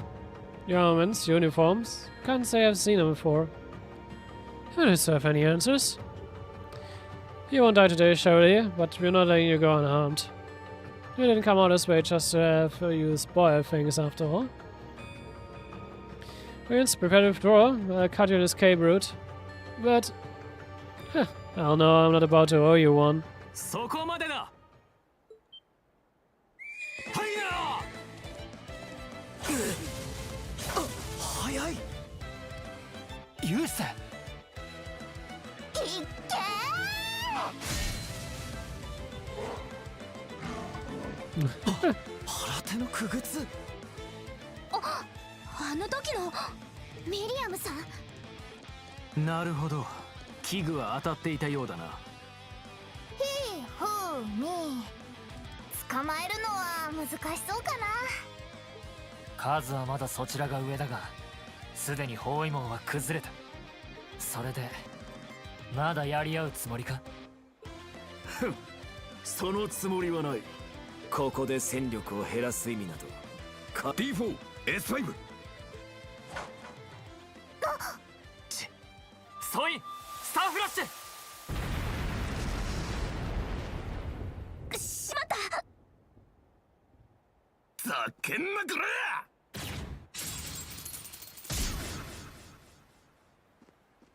Your armaments, uniforms, can't say I've seen them before. You don't deserve any answers. You won't die today, surely, but we're not letting you go unharmed. You didn't come out this way just to have you spoil things after all. Prince, prepare to withdraw. I'll cut you an escape route. But... hell no, I'm not about to owe you one. そこまでだはいや早いユースいっけ腹手のくぐつあの時のミリアムさん。なるほど、器具は当たっていたようだな。ひふみ捕まえるのは難しそうかな。数はまだそちらが上だが、すでに包囲網は崩れた。それでまだやり合うつもりか？ふん、そのつもりはない。ここで戦力を減らす意味など。D4、S5。総員、スターフラッシュ。しまった。ざけんなこら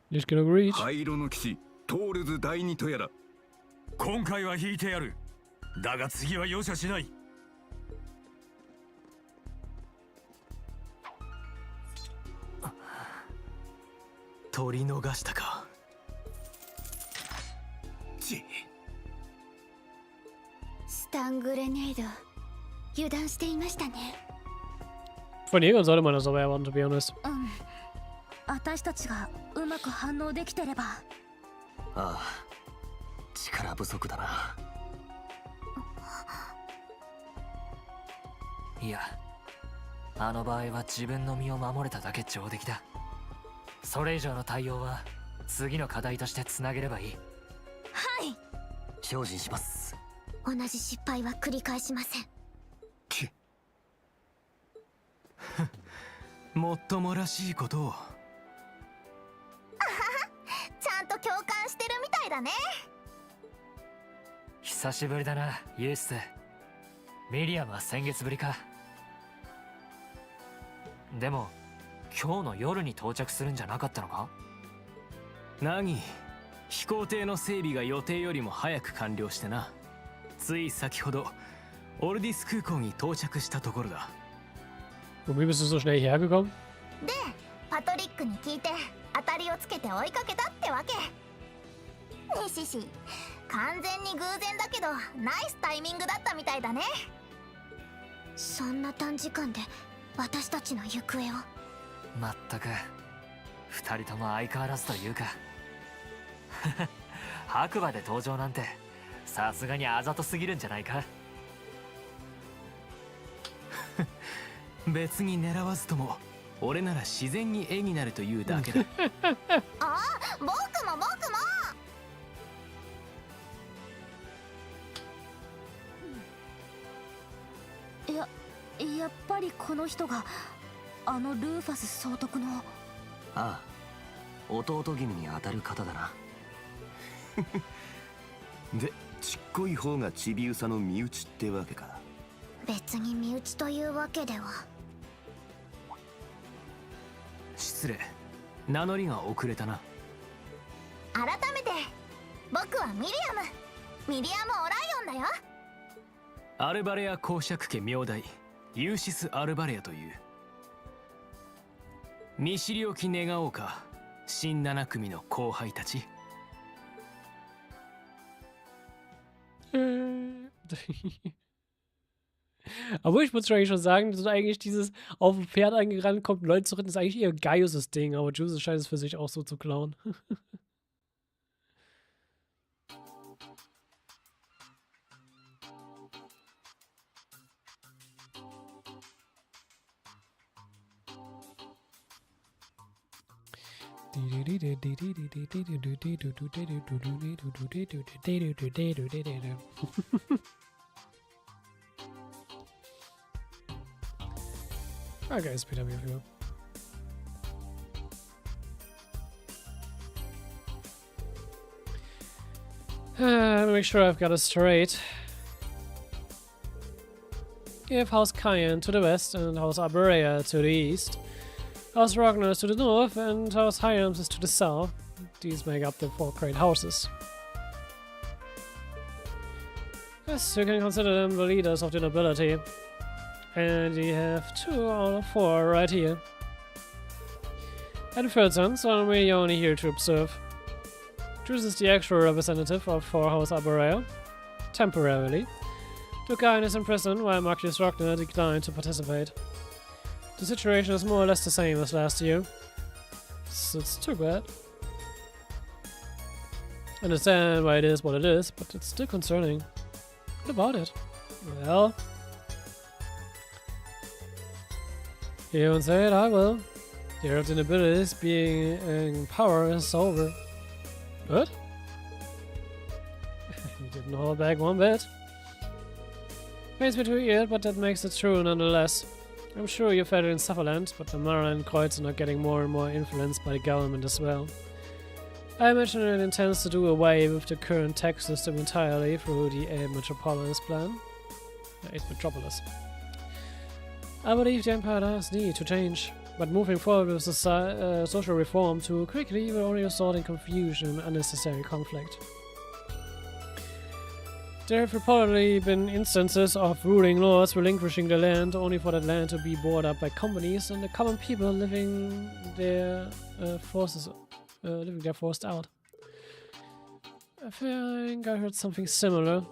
Just gonna reach. 灰色の騎士トールズ第二とやら。今回は引いてやる。だが次は容赦しない。取り逃したか。スタングレネード油断していましたね。Von Jägern sollte man das aber erwarten, to be honest. 私たちがうまく反応できてれば。ああ、力不足だな。いや、あの場合は自分の身を守れただけ上出来だ。それ以上の対応は次の課題としてつなげればいい。はい、精進します。同じ失敗は繰り返しません。もっともらしいことを。ちゃんと共感してるみたいだね。久しぶりだな、ユース。ミリアムは先月ぶりか。でも今日の夜に到着するんじゃなかったのか？何、飛行艇の整備が予定よりも早く完了してな。つい先ほどオルディス空港に到着したところだ。Wie bist du so schnell hierher gekommen? で、パトリックに聞いて当たりをつけて追いかけたってわけ。ねシシ、完全に偶然だけどナイスタイミングだったみたいだね。そんな短時間で私たちの行方を。まったく二人とも相変わらずというか白馬で登場なんてさすがにあざとすぎるんじゃないか。別に狙わずとも俺なら自然に絵になるというだけだ。ああ、僕も僕も。やっぱりこの人があのルーファス総督の。ああ、弟君に当たる方だな。で、ちっこい方がちびうさの身内ってわけか。別に身内というわけでは。失礼、名乗りが遅れたな。改めて僕はミリアムオライオンだよ。アルバレア公爵家名代ユーシス・アルバレアという。見知りおき願おうか、新7組の後輩たち。Aber ich muss eigentlich schon sagen, dass eigentlich dieses auf dem Pferd angerannt kommt, Leute zu retten, ist eigentlich eher Gaius' Ding, aber Juice scheint es für sich auch so zu klauen. Okay, ist Peter wieder für. Make sure I've got it straight. Give House Cayenne to the west and House Arborea to the east. House Ragnar is to the north and House Hyams is to the south. These make up the 4 great houses. Yes, you can consider them the leaders of the nobility. And we have 2 out of 4 right here. And the third son, so I'm really only here to observe. Juice is the actual representative of for House Arborea, temporarily. Dukain is in prison while Marcus Ragnar declined to participate. The situation is more or less the same as last year. So it's too bad. I understand why it is what it is, but it's still concerning. What about it? Well, you won't say it, I will. The era of the nobilities being in power is over. What? You didn't hold back one bit. Pains me to hear it, but that makes it true nonetheless. I'm sure you felt it in Sutherland, but the Mara and Kreuzen are getting more and more influenced by the government as well. I imagine it intends to do away with the current tax system entirely through the 8 Metropolis plan. 8 Metropolis. I believe the Empire does need to change, but moving forward with social reform too quickly will only result in confusion and unnecessary conflict. There have reportedly been instances of ruling lords relinquishing the land only for that land to be bought up by companies and the common people living their forced out. I think I heard something similar.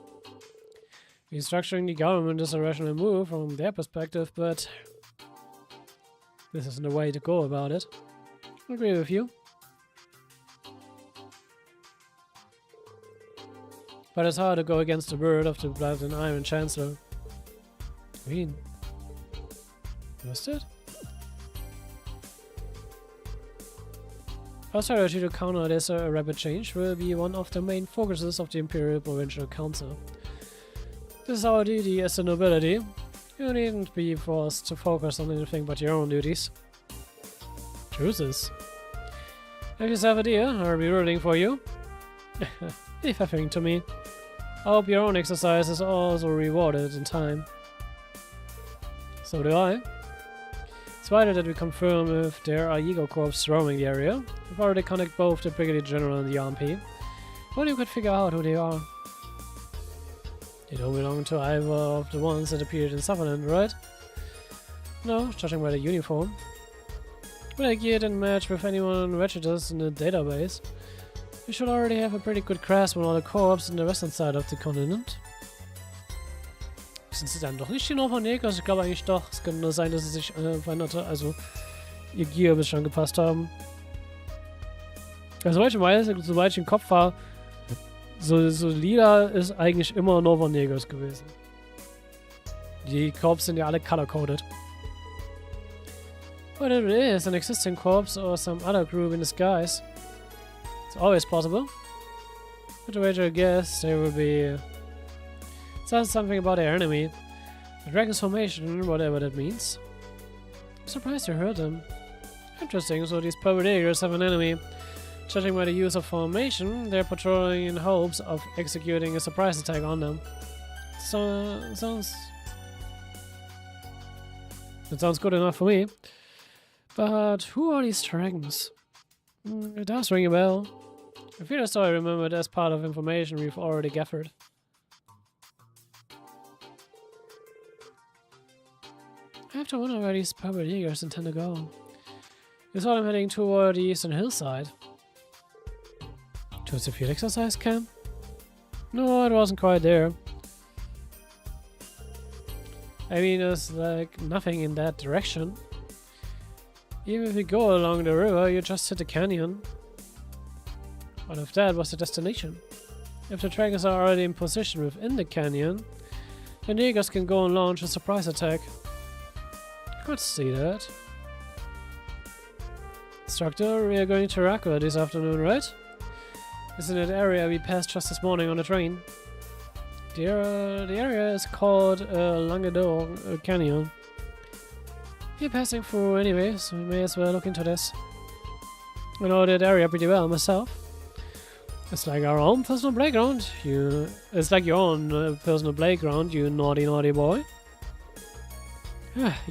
Restructuring the government is a rational move from their perspective, but this isn't the way to go about it. I agree with you. But it's hard to go against the word of the Blood and Iron Chancellor. I mean, missed it? Our strategy to counter this rapid change will be one of the main focuses of the Imperial Provincial Council. This is our duty as the nobility. You needn't be forced to focus on anything but your own duties. Chooses. Have yourself a deal, I'll be rooting for you. Leave everything to me. I hope your own exercise is also rewarded in time. So do I. It's vital that we confirm if there are Ego Corps roaming the area. We've already contacted both the Brigadier General and the RMP. But you could figure out who they are. They don't belong to either of the ones that appeared in Sutherland, right? No, judging by the uniform. But their gear didn't match with anyone registered in the database. We should already have a pretty good grasp on all the corps on the western side of the continent. Sind sie dann doch nicht die Norvernegers? Ich glaube eigentlich doch. Es könnte nur sein, dass sie sich veränderte, also ihr Gear ein bisschen angepasst haben. Also, soweit ich weiß, soweit ich im Kopf war, so lila ist eigentlich immer Norvernegers gewesen. Die Corps sind ja alle color-coded. Whatever it is, an existing corps or some other group in disguise. It's always possible. But to wager a guess, they will be... It says something about their enemy. The dragon's formation, whatever that means. I'm surprised you heard them. Interesting, so these pervaders have an enemy. Judging by the use of formation, they're patrolling in hopes of executing a surprise attack on them. So, that sounds good enough for me. But who are these dragons? It does ring a bell. I feel as though I remembered as part of information we've already gathered. I have to wonder where these purple eagers intend to go. You saw them heading toward the eastern hillside. Towards the field exercise camp? No, it wasn't quite there. I mean, there's like nothing in that direction. Even if you go along the river, you just hit the canyon. What if that was the destination? If the dragons are already in position within the canyon, then the eagers can go and launch a surprise attack. I could see that. Instructor, we are going to Rakua this afternoon, right? It's in that area we passed just this morning on the train. The area is called Languedoc Canyon. We're passing through anyway, so we may as well look into this. I know that area pretty well myself. It's like our own personal playground. It's like your own personal playground, you naughty, naughty boy.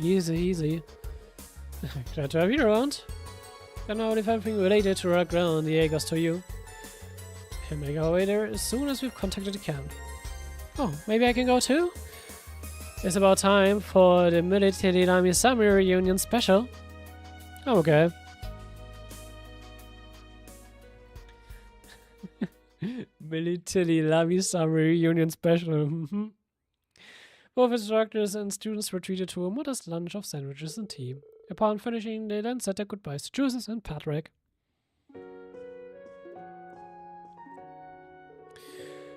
Easy, easy. Glad to have you around. And now if anything related to our ground, the Aegis to you. Can make our way there as soon as we've contacted the camp. Oh, maybe I can go too? It's about time for the Military Lami Summer Reunion special. Oh, okay. Military Lami Summer Reunion special. Both instructors and students were treated to a modest lunch of sandwiches and tea. Upon finishing, they then said their goodbyes to Joseph and Patrick.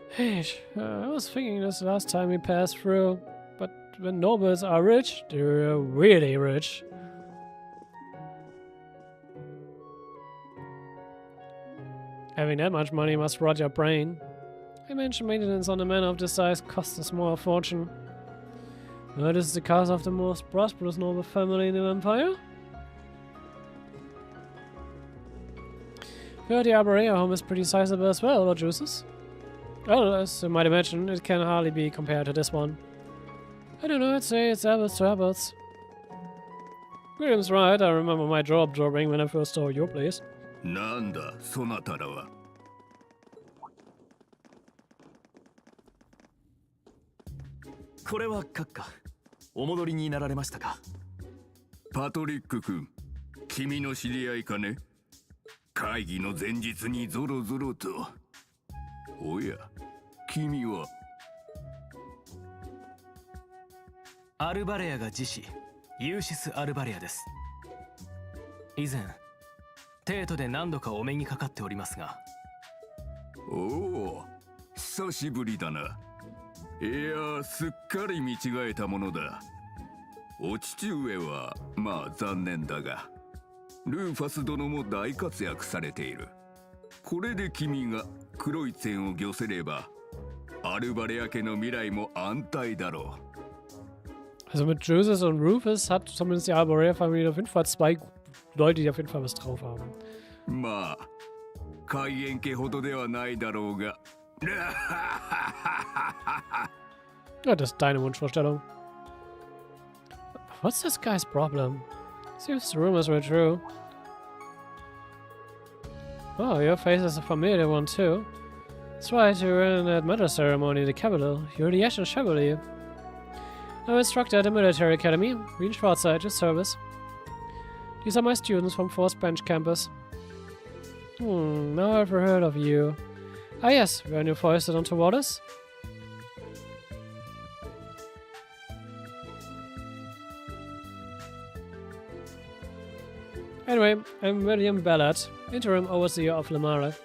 Hey, I was thinking this last time we passed through, but when nobles are rich, they're really rich. Having that much money must rot your brain. I mentioned maintenance on a man of this size costs a small fortune. This is the cause of the most prosperous noble family in the empire? The Erebonia home is pretty sizable as well, Lord Juices. Well, as you might imagine, it can hardly be compared to this one. I don't know, I'd say it's apples to apples. William's right, I remember my jaw dropping when I first saw your place. なんだそなたらは。これは閣下、お戻りになられましたか。パトリック君、君の知り合いかね。会議の前日にゾロゾロと。おや、君は。アルバレアが自死、ユーシス・アルバレアです。以前帝都で何度かお目にかかっておりますが。おお、久しぶりだな。いや、すっかり見違えたものだ。お父上はまあ残念だが、ルーファス殿も大活躍されている。これで君が黒い線を御せれば、アルバレア家の未来も安泰だろう。Also mit Joseph und Rufus hat zumindest die Erebonia-Familie auf jeden Fall zwei Leute, die auf jeden Fall was drauf haben. まあ、開園家ほどではないだろうが。Ja, das ist deine Wunschvorstellung. What's this guy's problem? Seems the rumors were true. Oh, your face is a familiar one too. That's right, you were in that medal ceremony in the capital. You're the Ashen Chevalier. I'm an instructor at the military academy. Real Schwarzside, your service. These are my students from Force Bench campus. Now I've heard of you. Ah yes, were you foisted onto waters? Anyway, I'm William Ballard, interim overseer of Lamara.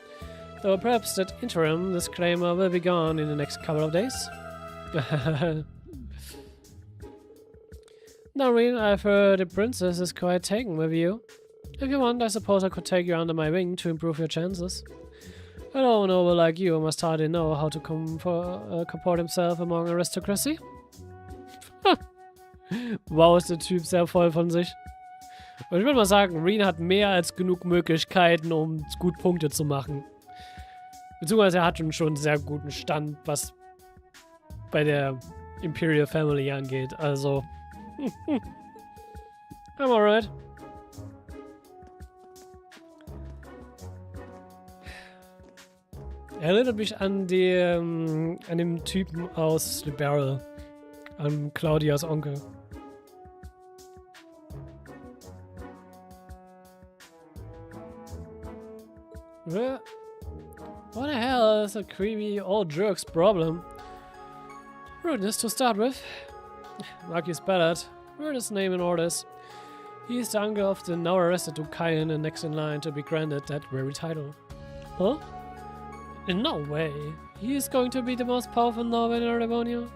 Though perhaps that interim disclaimer will be gone in the next couple of days. Noreen, I've heard the princess is quite taken with you. If you want, I suppose I could take you under my wing to improve your chances. A low noble like you must hardly know how to comport himself among aristocracy. Wow, ist der Typ sehr voll von sich. Und ich würde mal sagen, Reen hat mehr als genug Möglichkeiten, um gut Punkte zu machen. Beziehungsweise er hat schon einen sehr guten Stand, was bei der Imperial Family angeht. Also, I'm alright. Er erinnert mich an dem Typen aus Liberal. An Claudias Onkel. What the hell is that creepy old jerk's problem? Rudeness to start with. Marcus Ballard. Weirdest name in orders. He is the uncle of the now arrested Dukayan and next in line to be granted that very title. Huh? In no way. He is going to be the most powerful noble in Erebonia.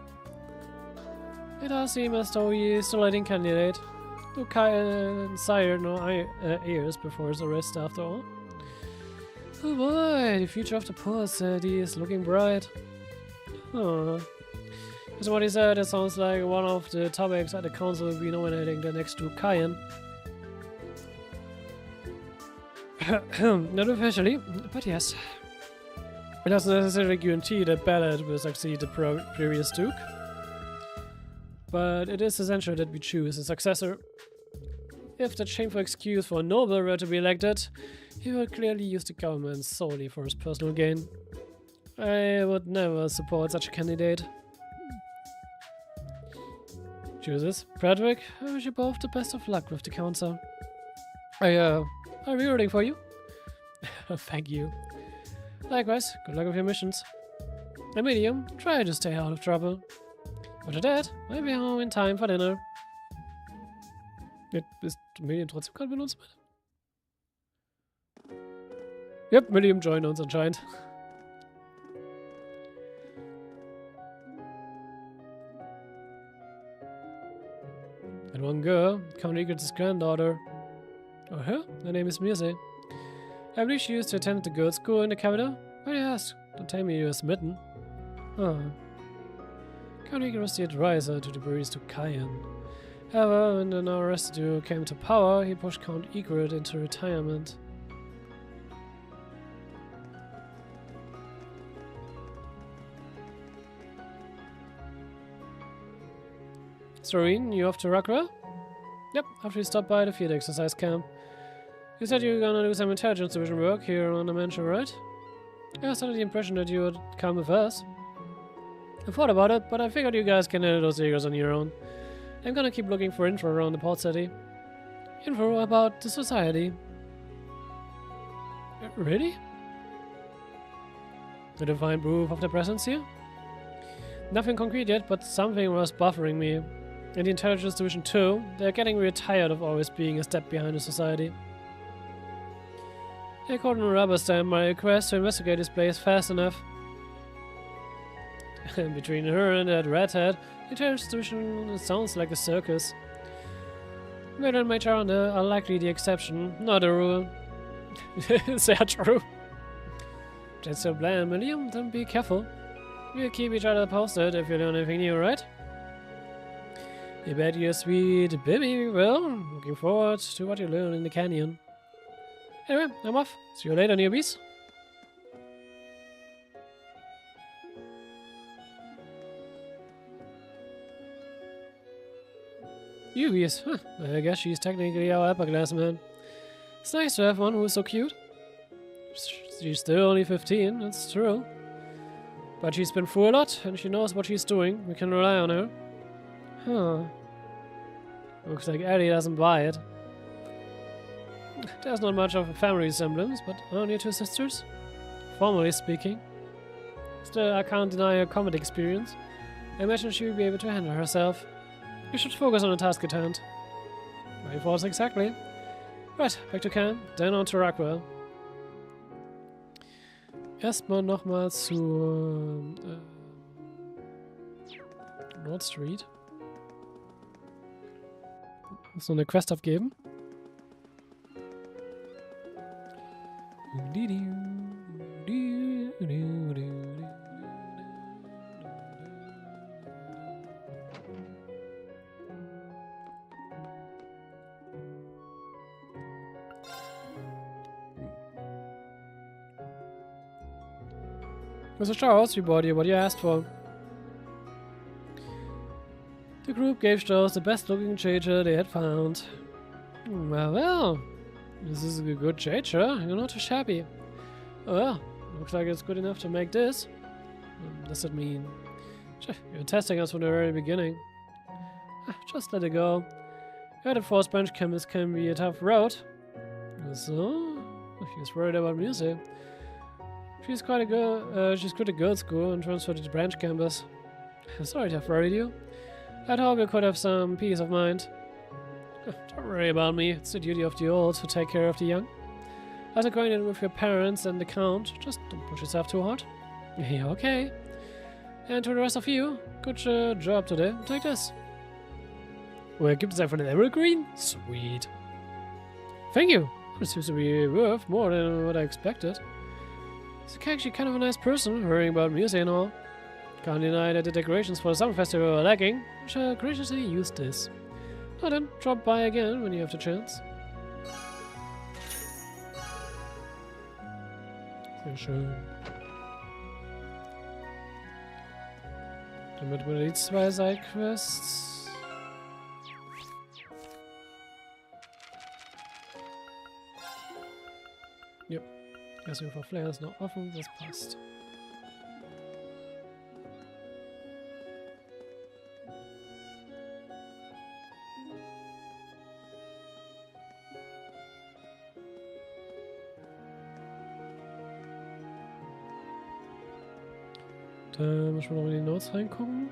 It does seem as though he is the leading candidate. Dukayan sired no heirs before his arrest after all. Oh boy, the future of the poor city is looking bright. Huh. As what he said, it sounds like one of the topics at the council will be nominating the next Dukayan. Not officially, but yes. It doesn't necessarily guarantee that Ballard will succeed the previous Duke. But it is essential that we choose a successor. If that shameful excuse for a noble were to be elected, he would clearly use the government solely for his personal gain. I would never support such a candidate. Chooses. Frederick, I wish you both the best of luck with the council. I'll be rooting for you. Thank you. Likewise, good luck with your missions. A medium, try to stay out of trouble. After that, I'll be home in time for dinner. Ist Medium trotzdem gerade benutzt wird? Yep, Medium joined uns anscheinend. And one girl, Count Egret's granddaughter. Oh, her? Her name is Mirze. I believe she used to attend the girls' school in the capital. Why do you ask? Don't tell me you were smitten. Oh. Count Egret was the advisor to the barista Kayan. However, when the now arrested duo came to power, he pushed Count Egret into retirement. Soreen, you off to Rockwell? Yep, after you stopped by the field exercise camp. You said you were gonna do some intelligence division work here on the mansion, right? I was under the impression that you would come with us. I thought about it, but I figured you guys can handle those areas on your own. I'm gonna keep looking for info around the port city. Info about the society. Really? Did you find proof of their presence here? Nothing concrete yet, but something was buffering me. In the intelligence division too, they're getting really tired of always being a step behind the society. They couldn't rubber stamp my request to investigate this place fast enough. Between her and that redhead, the intelligence division sounds like a circus. Major and Major are likely the exception, not the rule. Is that true? That's your plan, William. Then be careful. We'll keep each other posted if you learn anything new, right? You bet you're sweet baby. Well, looking forward to what you learn in the canyon. Anyway, I'm off. See you later, newbies. Newbies? Huh. I guess she's technically our upperclassman. It's nice to have one who's so cute. She's still only 15, that's true. But she's been through a lot, and she knows what she's doing. We can rely on her. Huh. Looks like Eddie doesn't buy it. There's not much of a family resemblance, but aren't you two sisters? Formally speaking. Still, I can't deny her combat experience. I imagine she will be able to handle herself. You should focus on the task at hand. My thoughts exactly. Right, back to camp, then on to Rockwell. Erstmal nochmal zur Nord Street. Muss noch eine Quest abgeben. Mr. Strauss, everybody, what you asked for. The group gave Strauss the best looking chaser they had found. Well, this is a good chaser, you're not too shabby. Well, looks like it's good enough to make this. Does that mean? You're testing us from the very beginning. Just let it go. Yeah, the first bench campus can be a tough road. So, she's worried about music. She's quite a girl. She's quit a girls' school and transferred to the branch campus. Sorry to have worried you. I'd hope you could have some peace of mind. Don't worry about me. It's the duty of the old to take care of the young. As acquainted with your parents and the count, just don't push yourself too hard. Yeah, okay. And to the rest of you, good job today. Take this. Well, gibt es einfach einen Evergreen? Sweet. Thank you. It seems to be worth more than what I expected. He's actually kind of a nice person, worrying about music and all. Can't deny that the decorations for the summer festival are lacking. I shall graciously use this. Now then, drop by again when you have the chance. Sehr schön. Damit wir die 2 Sidequests. Ja. Erstmal vor Flair ist noch offen, das passt. Da müssen wir noch in die Notes reingucken.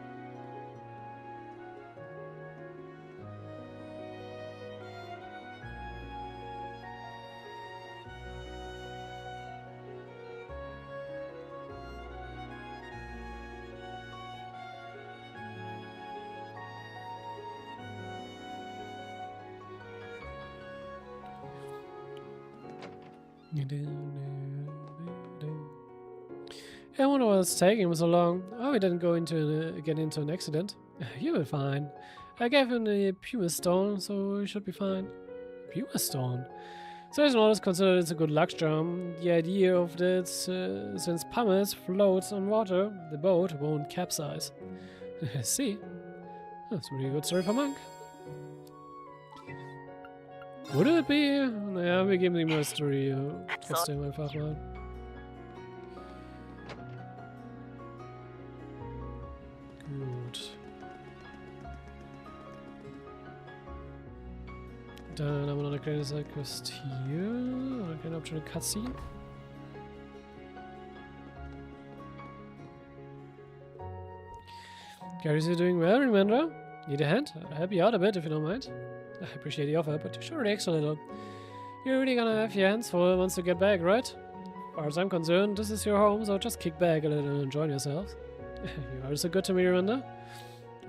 I wonder what's taking him so long. Oh, he didn't get into an accident. You'll be fine. I gave him the pumice stone, so he should be fine. Pumice stone? So he's not considered it's a good luck charm. The idea of that, since pumice floats on water, the boat won't capsize. See? That's a really good story for Monk. Would it be? Naja, wir geben ihm mal Story trotzdem einfach mal. Gut. Dann haben wir noch eine kleine Sidequest hier. Oder eine kleine optional Cutscene. Gary's doing well, remember? Need a hand? I'll help you out a bit if you don't mind. I appreciate the offer, but you should relax a little. You're really gonna have your hands full once you get back, right? As far as I'm concerned, this is your home, so just kick back a little and enjoy yourself. You are so good to me, Miranda.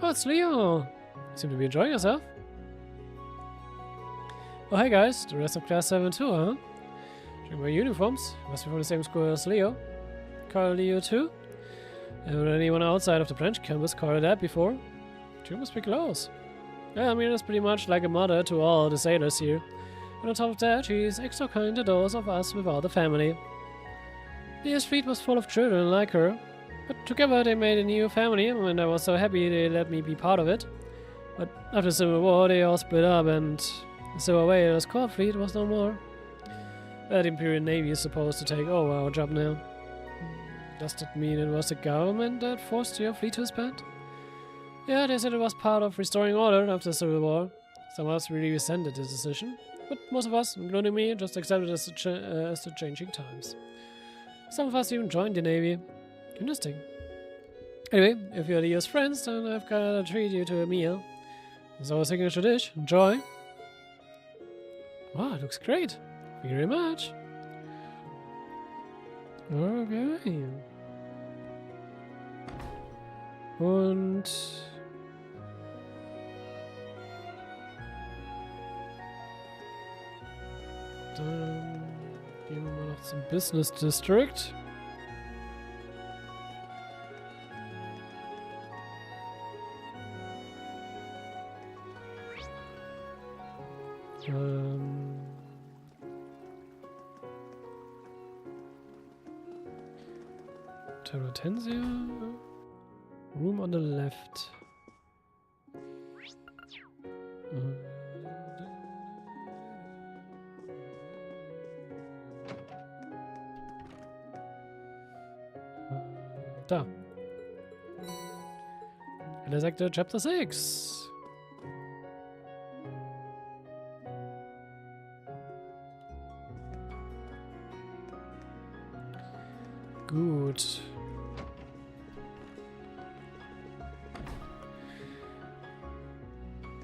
Oh, it's Leo! You seem to be enjoying yourself. Oh, hey guys, the rest of Class 7 too, huh? Showing my uniforms. Must be from the same school as Leo. Call Leo too? Haven't anyone outside of the branch campus called that before? You must be close. Yeah, I mean, it's pretty much like a mother to all the sailors here. And on top of that, she's extra kind to those of us without the family. Leo's fleet was full of children like her, but together they made a new family, and I was so happy they let me be part of it. But after the Civil War, they all split up, and the Silver Whale's core fleet was no more. The Imperial Navy is supposed to take over our job now. Does that mean it was the government that forced your fleet to disband? Yeah, they said it was part of restoring order after the Civil War. Some of us really resented this decision, but most of us, including me, just accepted it as the changing times. Some of us even joined the Navy. Interesting. Anyway, if you're Leo's friends, then I've gotta treat you to a meal. It's our signature dish. Enjoy. Wow, looks great. Thank you very much. Okay. Und dann gehen wir mal noch zum Business District. Terratensia. Room on the left. Da. Sector Chapter 6. Gut.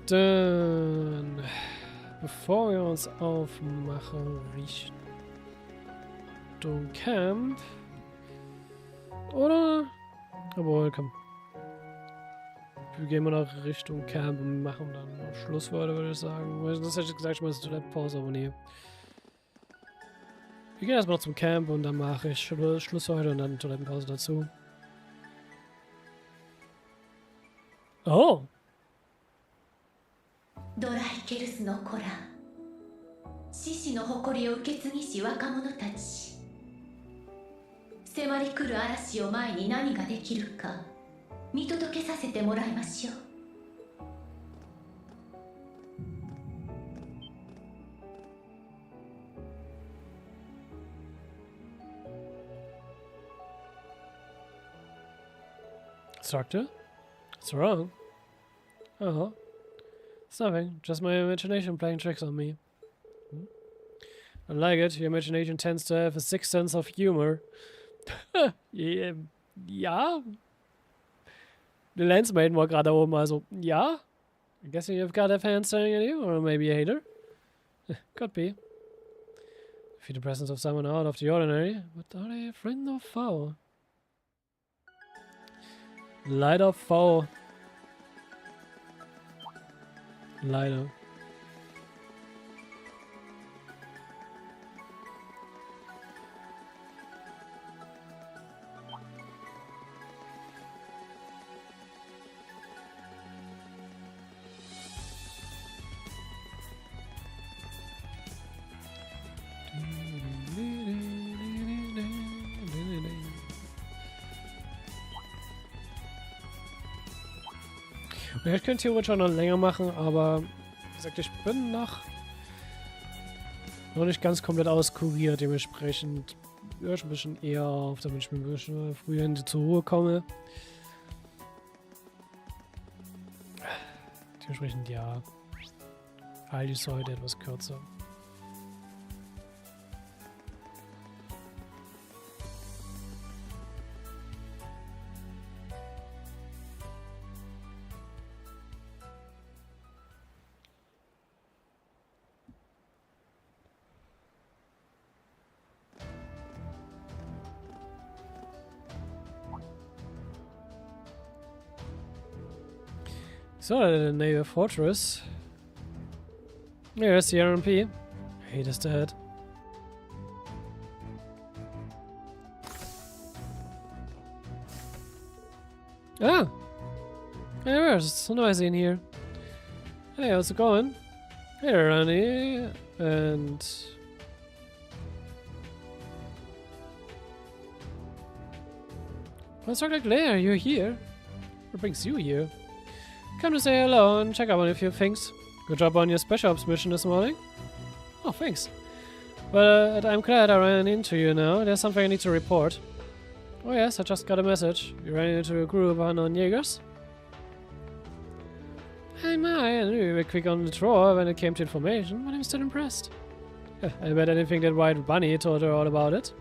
Dann, bevor wir uns aufmachen Richtung Camp, oder? Obwohl, komm. Wir gehen mal nach Richtung Camp und machen dann noch Schlussworte, würde ich sagen. Das hätte ich gesagt, ich muss zur Pause, aber nee. Wir gehen erstmal zum Camp und dann mache ich Schlussworte und dann Toilettenpause dazu. Oh! ドライケルスの子ら、獅子の誇りを受け継ぎし若者たち、迫り来る嵐を前に何ができるか見届けさせてもらいましょう。Sagte? What's wrong? Oh. It's nothing. Just my imagination playing tricks on me. I like it. Your imagination tends to have a sixth sense of humor. Ja. The Lensmaiden war gerade da oben, also ja. I'm guessing you've got a fan staring at you, or maybe a hater. Could be. Feel the presence of someone out of the ordinary, but are they a friend or foe? Leider foe. Leider. Ich könnte theoretisch auch noch länger machen, aber wie gesagt, ich bin noch nicht ganz komplett auskuriert, dementsprechend höre ich ein bisschen eher auf, damit ich ein bisschen früher zur Ruhe komme. Dementsprechend ja, halte ich es heute etwas kürzer. So, the Naval Fortress. There's the RMP. Hate is dead. Ah! Hey, it's so noisy in here. Hey, how's it going? Hey, Ronnie. And... Let's talk like Lehrer, you're here. What brings you here? Come to say hello and check out on a few things. Good job on your special ops mission this morning. Oh, thanks. But I'm glad I ran into you now. There's something I need to report. Oh yes, I just got a message. You ran into a group of unknown Jägers. I knew you were quick on the draw when it came to information, but I'm still impressed. I bet anything that White Bunny told her all about it.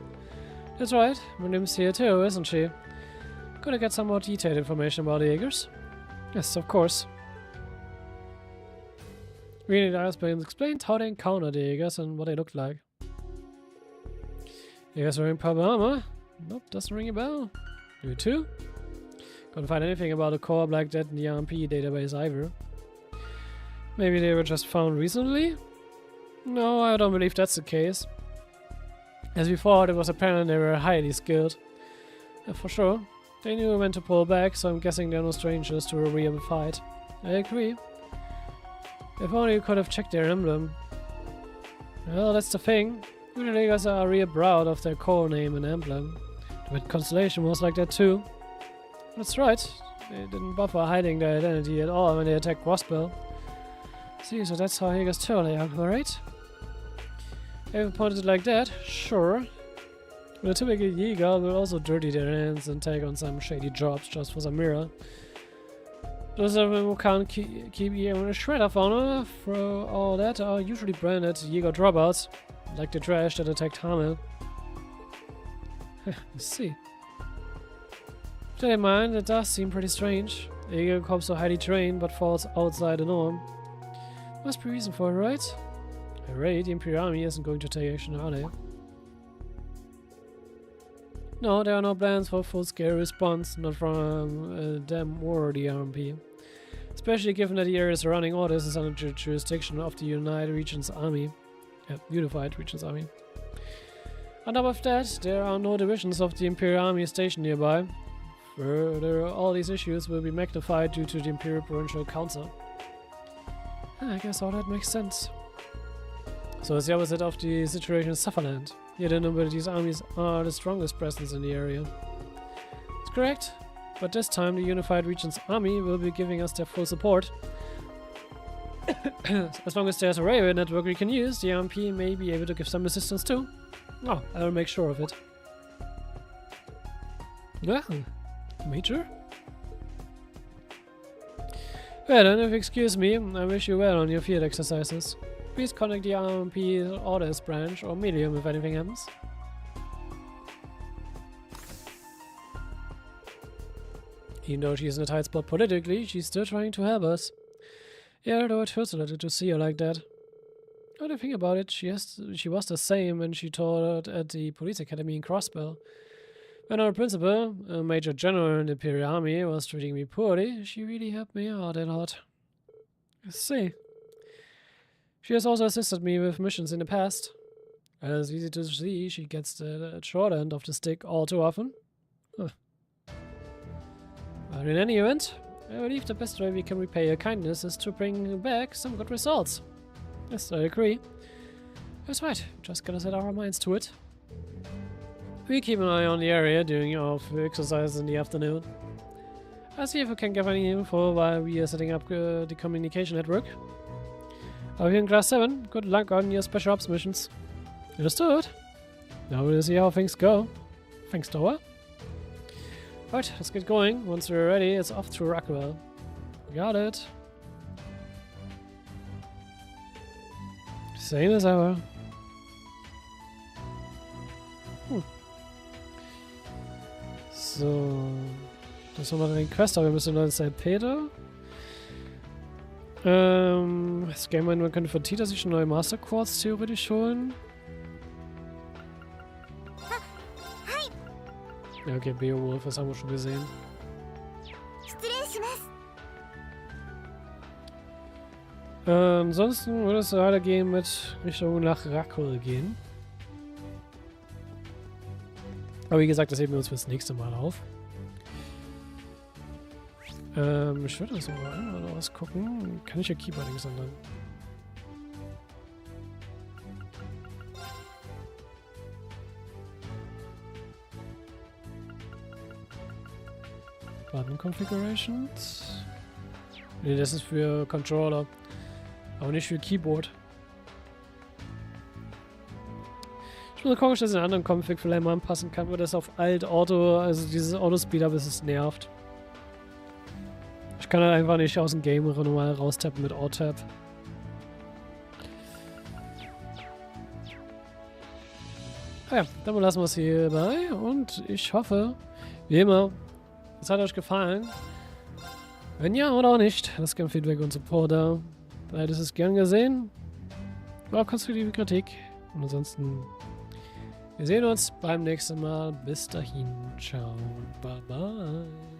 That's right, Miriam's here too, isn't she? Gotta get some more detailed information about the Jägers. Yes, of course. Reading the aspects explained how they encountered the Jaegers and what they looked like. Jaegers wearing purple armor? Nope, doesn't ring a bell. You too? Couldn't find anything about a corps like that in the RMP database either. Maybe they were just found recently? No, I don't believe that's the case. As before, it was apparent they were highly skilled. For sure. They knew when to pull back, so I'm guessing they're no strangers to a real fight. I agree. If only you could have checked their emblem. Well, that's the thing. Usually guys are real proud of their core name and emblem. The Constellation was like that too. That's right. They didn't bother hiding their identity at all when they attacked Grossbell. See, so that's how Jaegers totally are, right? If pointed it like that, sure. But a typical Jaeger will also dirty their hands and take on some shady jobs just for some mirror. Those of them who can't keep even a shred of honor for all that are usually branded Jaeger dropouts, like the trash that attacked Hamel. Let's see. Keep in mind, it does seem pretty strange. A Jaeger corps so highly trained but falls outside the norm. Must be a reason for it, right? Alright, the Imperial Army isn't going to take action, are they? No, there are no plans for a full-scale response, not from them or the RMP. Especially given that the area's running orders is under the jurisdiction of the Unified Regions Army. On top of that, there are no divisions of the Imperial Army stationed nearby. Further, all these issues will be magnified due to the Imperial Provincial Council. I guess all that makes sense. So it's the opposite of the situation in Sutherland. Here the nobility's armies are the strongest presence in the area. It's correct, but this time the Unified Regions Army will be giving us their full support. As long as there's a railway network we can use, the RMP may be able to give some assistance too. Oh, I'll make sure of it. Well, Major? Well then, if you excuse me, I wish you well on your field exercises. Please contact the RMP Orders branch or medium if anything happens. Even though she's in a tight spot politically, she's still trying to help us. Yeah, though it hurts a little to see her like that. Now that I think about it, she was the same when she taught at the police academy in Crossbell. When our principal, a major general in the Imperial Army, was treating me poorly, she really helped me out a lot. I see. She has also assisted me with missions in the past. It's easy to see she gets the short end of the stick all too often. Huh. But in any event, I believe the best way we can repay her kindness is to bring back some good results. Yes, I agree. That's right, just gotta set our minds to it. We keep an eye on the area during our exercises in the afternoon. I'll see if we can get any info while we are setting up the communication network. Are we in Class 7? Good luck on your special ops missions. Understood. Now we'll see how things go. Thanks, Tower. Right, let's get going. Once we're ready, it's off to Rockwell. Got it. Same as ever. So, das war mal eine Quest, aber wir müssen noch in St. Peter. Das Game man könnte von Tita sich eine neue Master Quartz theoretisch holen. Ja, okay, Beowulf, das haben wir schon gesehen. Ansonsten würde es weitergehen mit Richtung nach Rakul gehen. Aber wie gesagt, das heben wir uns fürs nächste Mal auf. Ich würde das mal einmal ausgucken. Kann ich ja Keyboardings ändern? Button Configurations. Ne, das ist für Controller. Aber nicht für Keyboard. Ich muss gucken, ob ich das in anderen Config vielleicht mal anpassen kann, wo das auf Alt, Auto, also dieses Auto-Speed-Up ist, es nervt. Ich kann halt einfach nicht aus dem Game normal raustappen mit Alt-Tab. Ah ja, dann lassen wir es hierbei und ich hoffe, wie immer, es hat euch gefallen. Wenn ja oder auch nicht, lasst gerne Feedback und Support da. dann hättest du es gern gesehen. War konstruktive Kritik. Und ansonsten, wir sehen uns beim nächsten Mal. Bis dahin. Ciao. Bye bye.